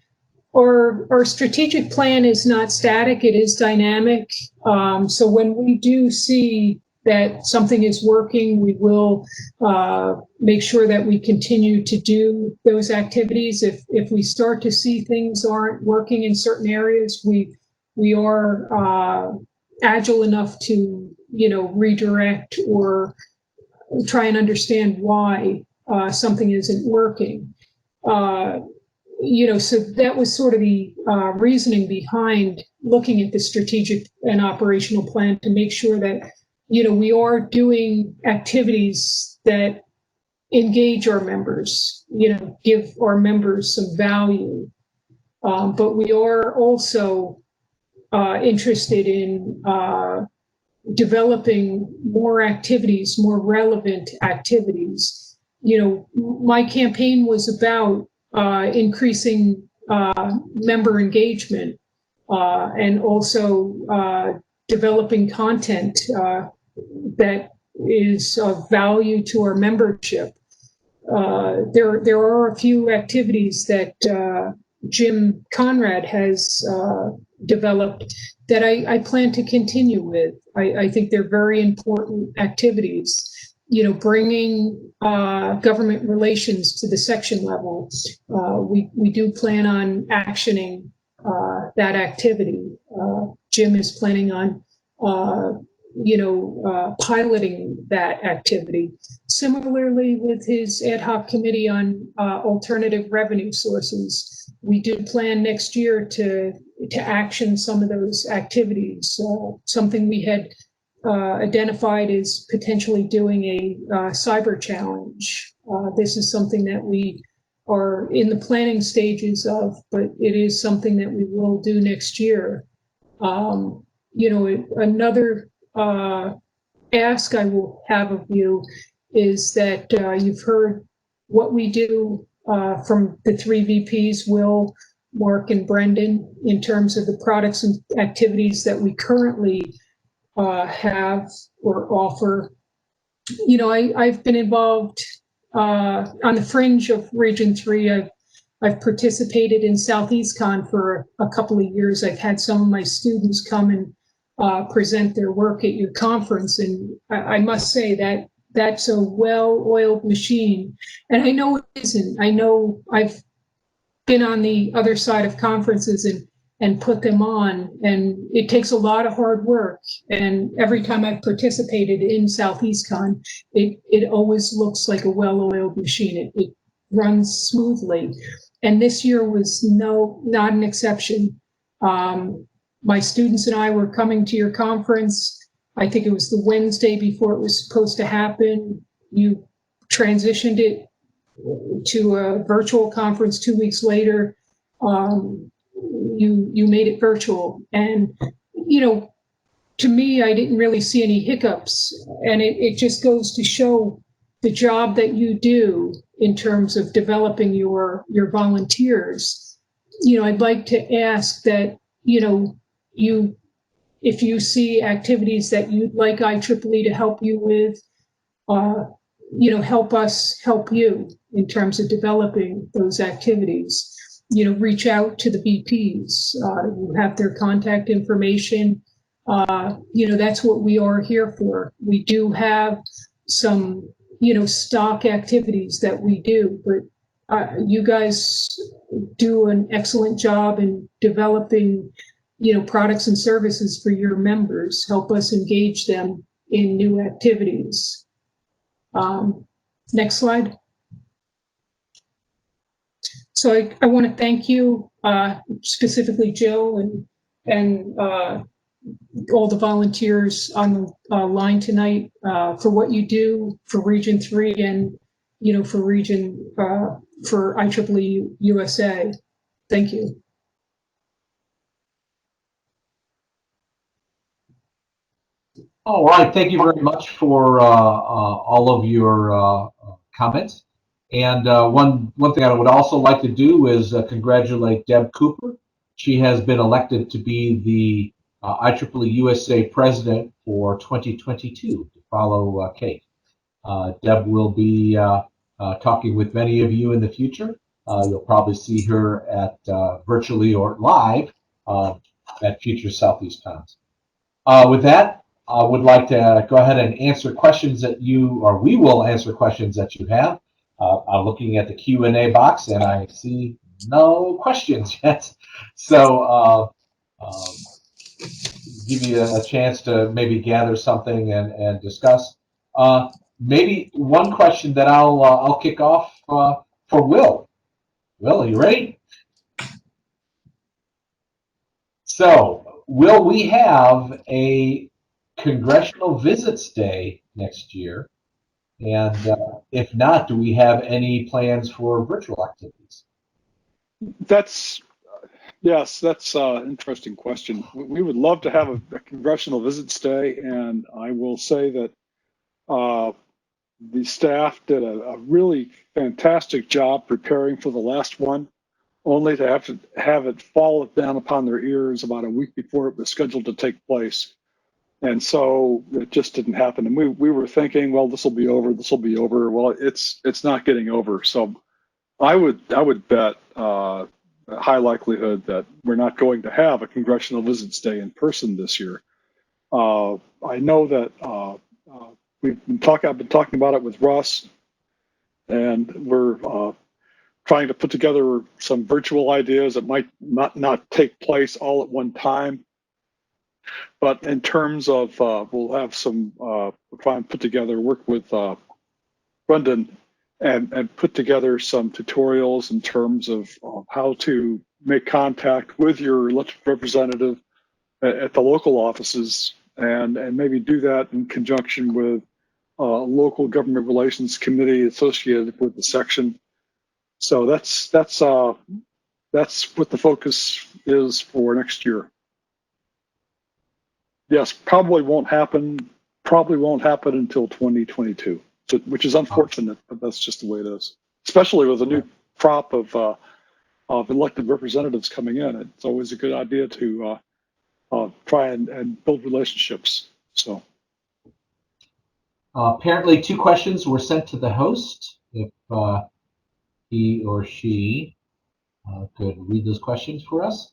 Our strategic plan is not static, it is dynamic. So when we do see that something is working, we will make sure that we continue to do those activities. If we start to see things aren't working in certain areas, we are agile enough to redirect or try and understand why something isn't working. So that was sort of the reasoning behind looking at the strategic and operational plan, to make sure that we are doing activities that engage our members, give our members some value. But we are also interested in developing more activities, more relevant activities. My campaign was about increasing member engagement and also developing content that is of value to our membership. There are a few activities that Jim Conrad has developed that I plan to continue with. I think they're very important activities. Bringing government relations to the section level. We do plan on actioning that activity. Jim is planning on piloting that activity. Similarly, with his ad hoc committee on alternative revenue sources, we do plan next year to action some of those activities. Something we had identified as potentially doing a cyber challenge. This is something that we are in the planning stages of, but it is something that we will do next year. Another ask I will have of you is that you've heard what we do from the three VPs, Will, Mark, and Brendan, in terms of the products and activities that we currently have or offer. I've been involved on the fringe of Region 3. I've participated in Southeast Con for a couple of years. I've had some of my students come and present their work at your conference, and I must say that that's a well-oiled machine. And I know it isn't. I know I've been on the other side of conferences and put them on, and it takes a lot of hard work. And every time I've participated in Southeast Con, it always looks like a well-oiled machine. It runs smoothly. And this year was not an exception. My students and I were coming to your conference. I think it was the Wednesday before it was supposed to happen. You transitioned it to a virtual conference 2 weeks later. You made it virtual. And, to me, I didn't really see any hiccups. And it just goes to show the job that you do in terms of developing your volunteers. I'd like to ask that, if you see activities that you'd like IEEE to help you with, help us help you in terms of developing those activities. Reach out to the VPs. You have their contact information. That's what we are here for. We do have some, stock activities that we do, but you guys do an excellent job in developing, products and services for your members. Help us engage them in new activities. Next slide. So I want to thank you, specifically Jill and all the volunteers on the line tonight for what you do for Region 3 and, for IEEE USA. Thank you. All right, thank you very much for all of your comments. And one thing I would also like to do is congratulate Deb Cooper. She has been elected to be the IEEE USA president for 2022 to follow Kate. Deb will be talking with many of you in the future. You'll probably see her at virtually or live at future Southeast Cons. With that, I would like to go ahead and answer questions that we will answer questions that you have. I'm looking at the Q&A box and I see no questions yet. So give you a chance to maybe gather something and discuss. Maybe one question that I'll kick off for Will. Will, are you ready? So, will we have a Congressional Visits Day next year? And if not, do we have any plans for virtual activities? Yes, that's an interesting question. We would love to have a Congressional Visits Day, and I will say that the staff did a really fantastic job preparing for the last one, only to have it fall down upon their ears about a week before it was scheduled to take place. And so it just didn't happen. And we were thinking, well, this will be over. Well, it's not getting over. So I would bet a high likelihood that we're not going to have a Congressional Visits Day in person this year. I know that I've been talking about it with Russ, and we're trying to put together some virtual ideas that might not take place all at one time. But in terms of, we'll have we'll try and put together, work with Brendan and put together some tutorials in terms of how to make contact with your elected representative at the local offices, and maybe do that in conjunction with local government relations committee associated with the section. So that's what the focus is for next year. Yes, probably won't happen until 2022, which is unfortunate, but that's just the way it is. Especially with a new crop of elected representatives coming in, it's always a good idea to try and build relationships. So apparently, 2 questions were sent to the host. If he or she could read those questions for us.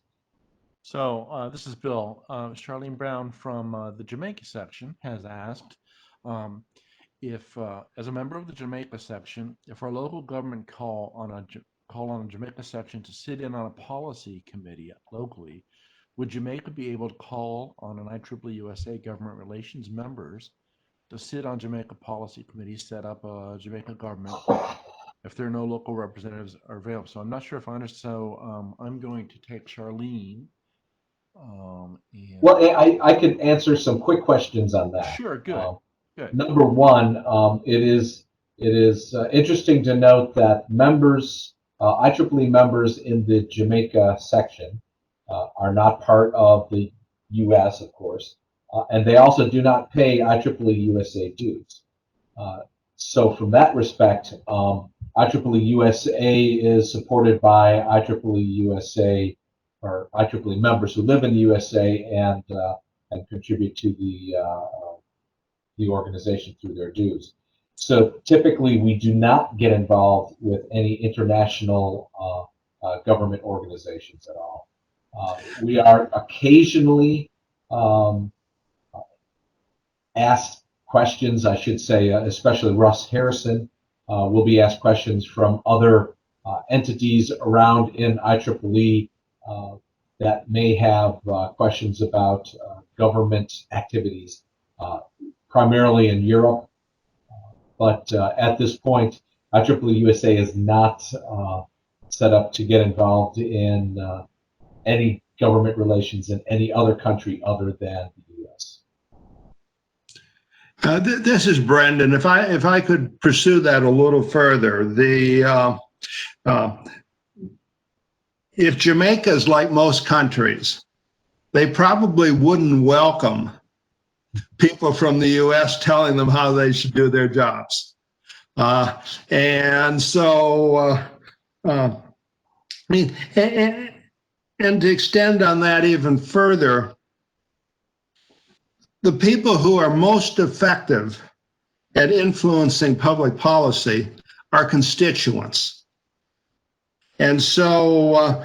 So this is Bill. Charlene Brown from the Jamaica section has asked if, as a member of the Jamaica section, if our local government call on call on the Jamaica section to sit in on a policy committee locally, would Jamaica be able to call on an IEEE USA government relations members to sit on Jamaica policy committees, set up a Jamaica government if there are no local representatives are available? So I'm not sure if I understand. So I'm going to take Charlene. Well, I can answer some quick questions on that. Sure, good. Good. Number one, it is interesting to note that members, IEEE members in the Jamaica section, are not part of the U.S., of course, and they also do not pay IEEE USA dues. So from that respect, IEEE USA is supported by IEEE USA or IEEE members who live in the USA and contribute to the organization through their dues. So typically, we do not get involved with any international government organizations at all. We are occasionally asked questions, I should say, especially Russ Harrison will be asked questions from other entities around in IEEE that may have questions about government activities, primarily in Europe. But at this point, IEEE USA is not set up to get involved in any government relations in any other country other than the U.S. This is Brendan. If I could pursue that a little further, if Jamaica is like most countries, they probably wouldn't welcome people from the U.S. telling them how they should do their jobs. And so, I mean, and to extend on that even further, the people who are most effective at influencing public policy are constituents. And so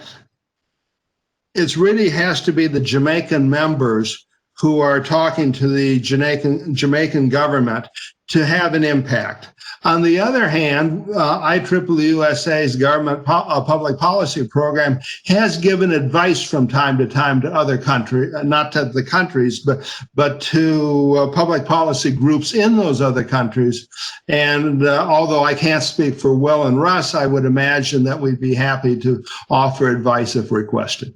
it really has to be the Jamaican members who are talking to the Jamaican government to have an impact. On the other hand, IEEE USA's government public policy program has given advice from time to other countries, not to the countries, but to public policy groups in those other countries. And although I can't speak for Will and Russ, I would imagine that we'd be happy to offer advice if requested.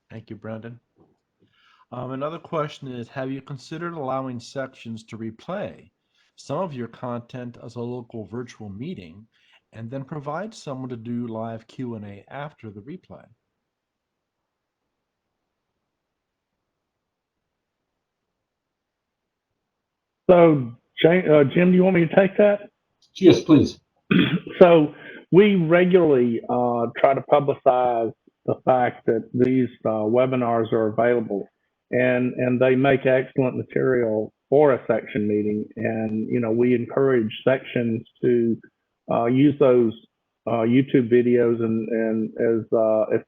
Thank you, Brendan. Another question is, have you considered allowing sections to replay some of your content as a local virtual meeting and then provide someone to do live Q&A after the replay? So, Jim, do you want me to take that? Yes, please. So we regularly try to publicize the fact that these webinars are available, and they make excellent material for a section meeting. And we encourage sections to use those YouTube videos and as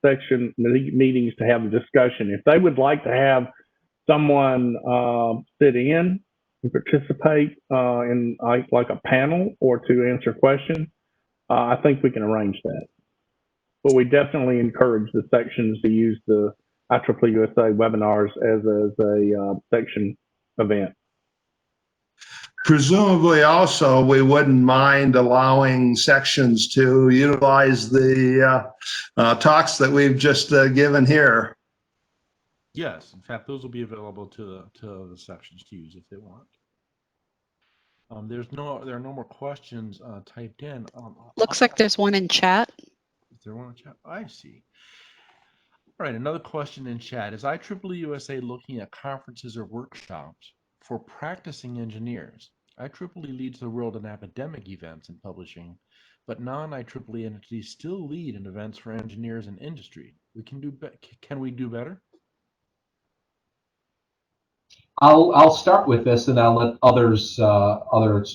section meetings to have a discussion. If they would like to have someone sit in and participate in like a panel or to answer questions, I think we can arrange that. But we definitely encourage the sections to use the IEEE USA webinars as a section event. Presumably also, we wouldn't mind allowing sections to utilize the talks that we've just given here. Yes, in fact, those will be available to the sections to use if they want. There are no more questions typed in. Looks like there's one in chat. Is there one in chat? I see. All right, another question in chat. Is IEEE USA looking at conferences or workshops for practicing engineers? IEEE leads the world in academic events and publishing, but non-IEEE entities still lead in events for engineers and industry. Can we do better? I'll start with this, and I'll let others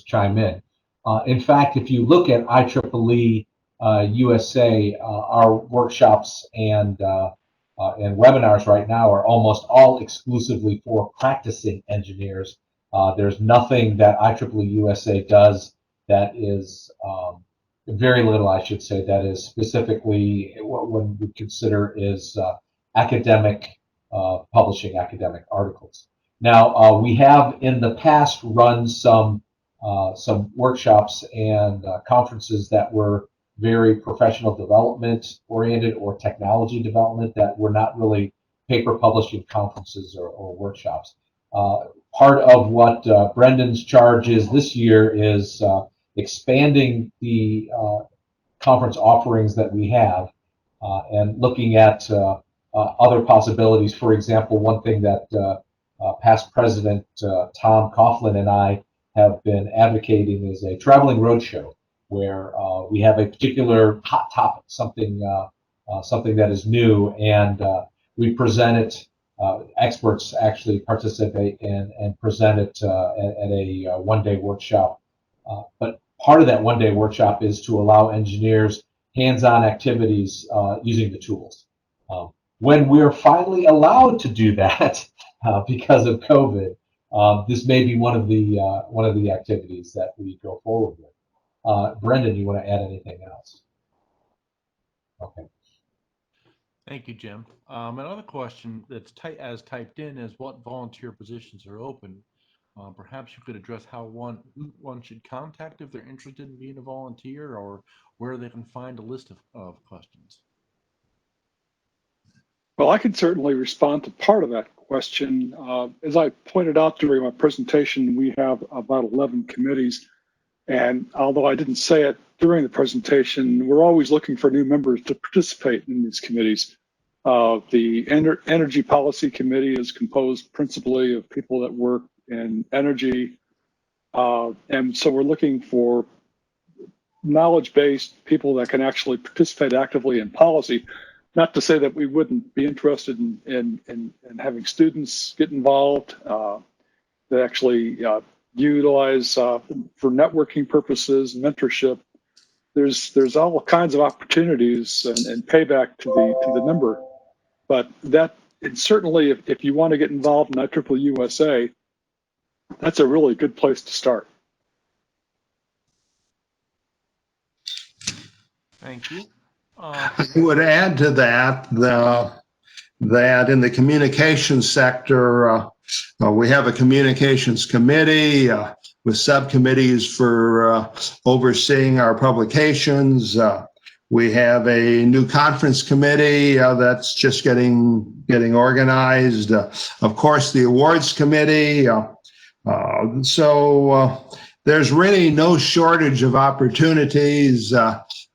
chime in. In fact, if you look at IEEE USA, our workshops and webinars right now are almost all exclusively for practicing engineers. There's nothing that IEEE USA does that is very little, I should say, that is specifically what one would consider is academic publishing, academic articles. Now, we have in the past run some workshops and conferences that were very professional development oriented or technology development that were not really paper publishing conferences or workshops. Part of what Brendan's charge is this year is expanding the conference offerings that we have and looking at other possibilities. For example, one thing that past President Tom Coughlin and I have been advocating is a traveling roadshow where we have a particular hot topic, something that is new, and we present it. Experts actually participate and present it at a one-day workshop. But part of that one-day workshop is to allow engineers hands-on activities using the tools. When we're finally allowed to do that because of COVID, this may be one of the activities that we go forward with. Brendan, you want to add anything else? Okay. Thank you, Jim. Another question that's typed in is what volunteer positions are open. Perhaps you could address how one should contact if they're interested in being a volunteer, or where they can find a list of questions. Well, I can certainly respond to part of that question. As I pointed out during my presentation, we have about 11 committees. And although I didn't say it during the presentation, we're always looking for new members to participate in these committees. The Energy Policy Committee is composed principally of people that work in energy. And so we're looking for knowledge-based people that can actually participate actively in policy. Not to say that we wouldn't be interested in having students get involved that actually utilize for networking purposes, mentorship. There's all kinds of opportunities and payback to the member. But that, and certainly if you want to get involved in IEEE USA, that's a really good place to start. Thank you. I would add to that that in the communications sector, we have a communications committee with subcommittees for overseeing our publications. We have a new conference committee that's just getting organized. Of course, the awards committee. So there's really no shortage of opportunities.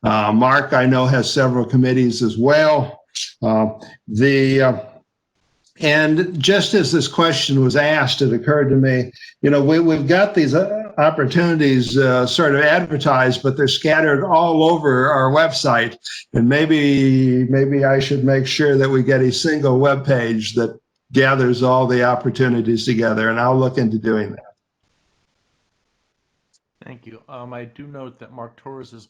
Mark, I know, has several committees as well. And just as this question was asked, it occurred to me, we've got these opportunities sort of advertised, but they're scattered all over our website. And maybe I should make sure that we get a single web page that gathers all the opportunities together, and I'll look into doing that. Thank you. I do note that Mark Torres is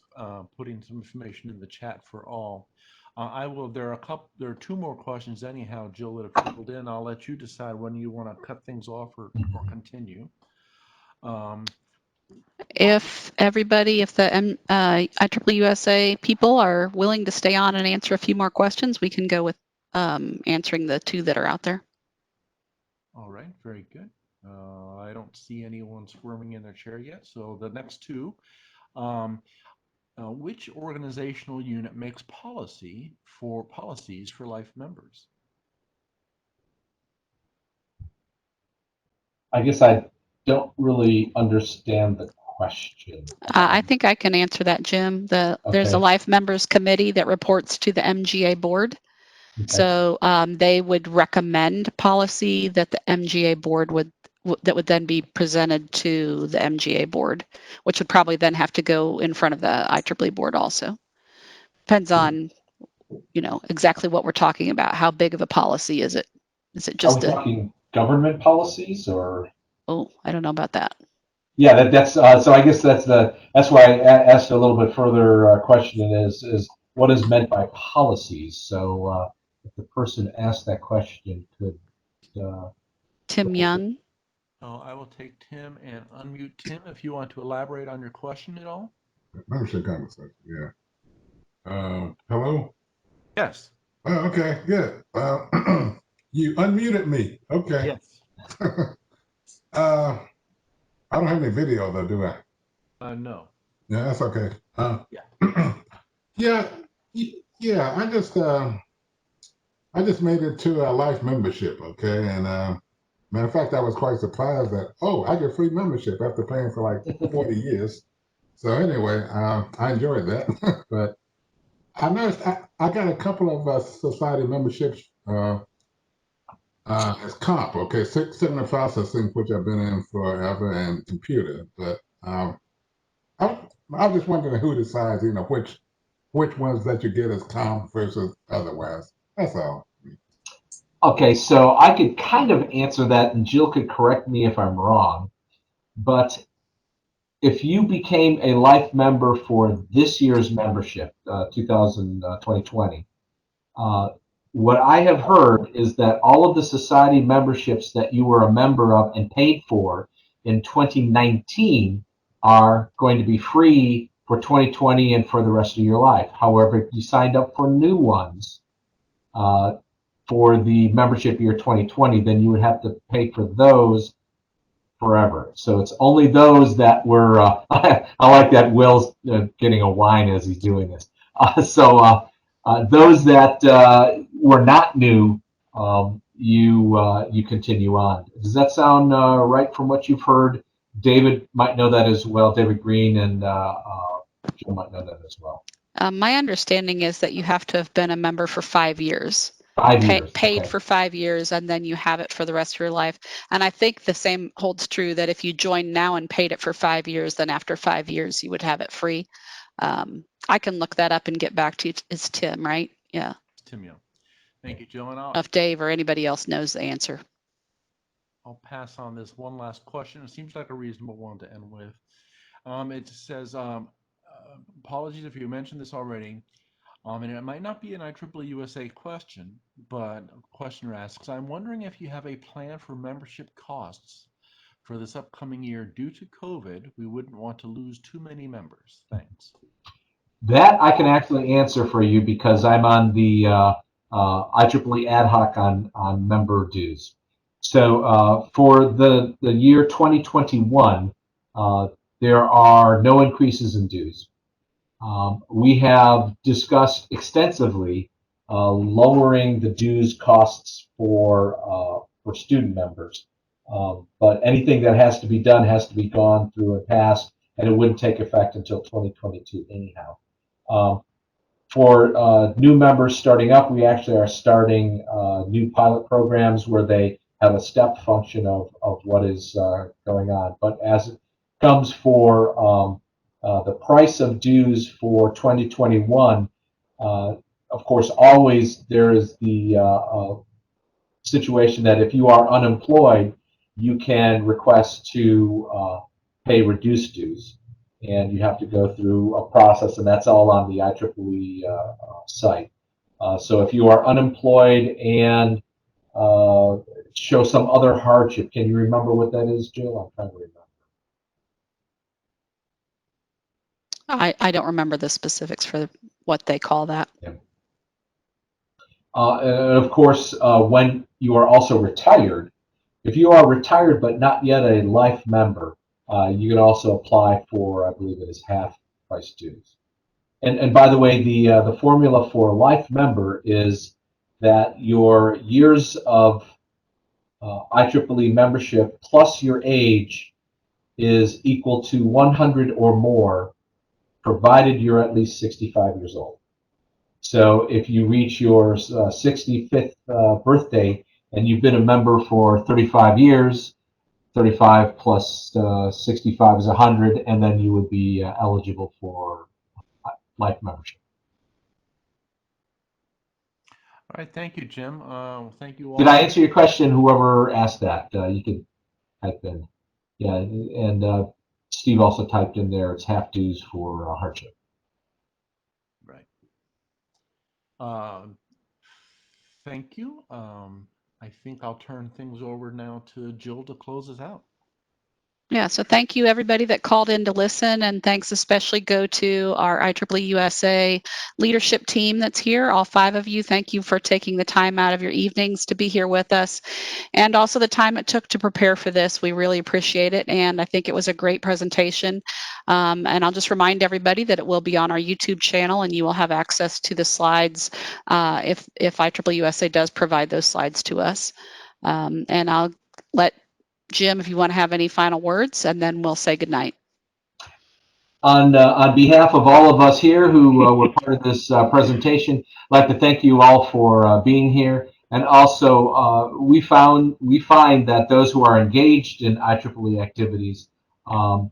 putting some information in the chat for all. There are two more questions anyhow, Jill, that have trickled in. I'll let you decide when you want to cut things off or continue. If the IEEE USA people are willing to stay on and answer a few more questions, we can go with answering the two that are out there. All right, very good. I don't see anyone squirming in their chair yet. So the next two, which organizational unit makes policies for life members? I guess I don't really understand the question. I think I can answer that, Jim. There's a life members committee that reports to the MGA board. Okay. So they would recommend policy that the MGA board would then be presented to the MGA board, which would probably then have to go in front of the IEEE board also. Depends on, exactly what we're talking about. How big of a policy is it? Is it just talking government policies or? Oh, I don't know about that. Yeah, that's so. I guess that's why I asked a little bit further question is what is meant by policies. So if the person asked that question could. Tim Young. I will take Tim and unmute Tim if you want to elaborate on your question at all. Membership conversation. Yeah. Hello. Yes. Oh, okay. Good. You unmuted me. Okay. Yes. I don't have any video though, do I? No. Yeah, that's okay. Yeah. Yeah. Yeah. I just made it to a life membership. Okay, and matter of fact, I was quite surprised that I get free membership after paying for like 40 years. So anyway, I enjoyed that. But I noticed I got a couple of society memberships as comp. Okay, signal processing, which I've been in forever, and computer. But I, I was just wondering who decides, which ones that you get as comp versus otherwise. That's all. Okay, so I could kind of answer that, and Jill could correct me if I'm wrong. But if you became a life member for this year's membership, 2020, what I have heard is that all of the society memberships that you were a member of and paid for in 2019 are going to be free for 2020 and for the rest of your life. However, if you signed up for new ones for the membership year 2020, then you would have to pay for those forever. So it's only those that were, I like that Will's getting a whine as he's doing this. Those that were not new, you continue on. Does that sound right from what you've heard? David might know that as well. David Green and Jill might know that as well. My understanding is that you have to have been a member for 5 years. 5 years. Paid Okay. for 5 years, and then you have it for the rest of your life. And I think the same holds true that if you join now and paid it for 5 years, then after 5 years you would have it free. I can look that up and get back to you. It's Tim, right? Yeah. Tim, yeah. Thank you, Jill. And If Dave or anybody else knows the answer. I'll pass on this one last question. It seems like a reasonable one to end with. It says, apologies if you mentioned this already, and it might not be an IEEE USA question, but a questioner asks, I'm wondering if you have a plan for membership costs for this upcoming year due to COVID. We wouldn't want to lose too many members. Thanks. That I can actually answer for you because I'm on the IEEE ad hoc on member dues. So for the year 2021, there are no increases in dues. We have discussed extensively lowering the dues costs for student members. But anything that has to be done has to be gone through and passed, and it wouldn't take effect until 2022 anyhow. For new members starting up, we actually are starting new pilot programs where they have a step function of what is going on. But as it comes for the price of dues for 2021, of course, always there is the situation that if you are unemployed, you can request to pay reduced dues. And you have to go through a process, and that's all on the IEEE site. So if you are unemployed and show some other hardship, can you remember what that is, Jill? I'm trying to remember. I don't remember the specifics for what they call that. Yeah. And of course, when you are also retired, if you are retired but not yet a life member, you can also apply for, I believe it is half price dues. And by the way, the formula for a life member is that your years of IEEE membership plus your age is equal to 100 or more, provided you're at least 65 years old. So if you reach your 65th birthday and you've been a member for 35 years, 35 plus 65 is 100, and then you would be eligible for life membership. All right. Thank you, Jim. Thank you all. Did I answer your question? Whoever asked that, you could type in. Yeah, and Steve also typed in there, it's half dues for hardship. Right. Thank you. I think I'll turn things over now to Jill to close us out. Yeah, so thank you everybody that called in to listen, and thanks especially go to our IEEE USA leadership team that's here. All 5 of you, thank you for taking the time out of your evenings to be here with us, and also the time it took to prepare for this. We really appreciate it, and I think it was a great presentation. And I'll just remind everybody that it will be on our YouTube channel, and you will have access to the slides if IEEE USA does provide those slides to us. And I'll let Jim, if you want to have any final words, and then we'll say goodnight. On behalf of all of us here who were part of this presentation, I'd like to thank you all for being here. And also, we find that those who are engaged in IEEE activities are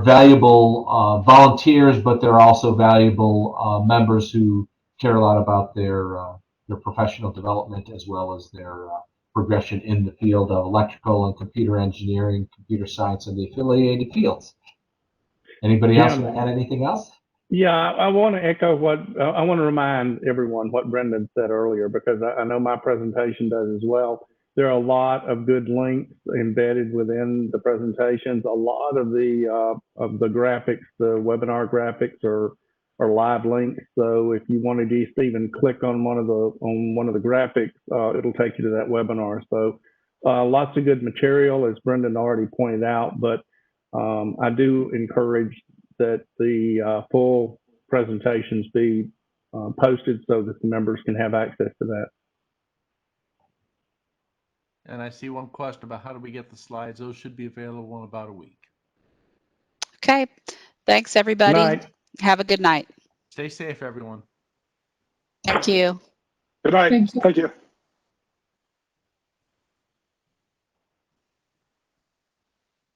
valuable volunteers, but they're also valuable members who care a lot about their professional development as well as their progression in the field of electrical and computer engineering, computer science, and the affiliated fields. Anybody else want to add anything else? Yeah, I want to echo what I want to remind everyone what Brendan said earlier, because I know my presentation does as well. There are a lot of good links embedded within the presentations. A lot of the graphics, the webinar graphics, are live links. So if you want to just even click on one of the graphics, it'll take you to that webinar. So lots of good material, as Brendan already pointed out. But I do encourage that the full presentations be posted so that the members can have access to that. And I see one question about how do we get the slides. Those should be available in about a week. Okay. Thanks, everybody. Night. Have a good night. Stay safe, everyone. Thank you. Good night. Thank you. Thank you.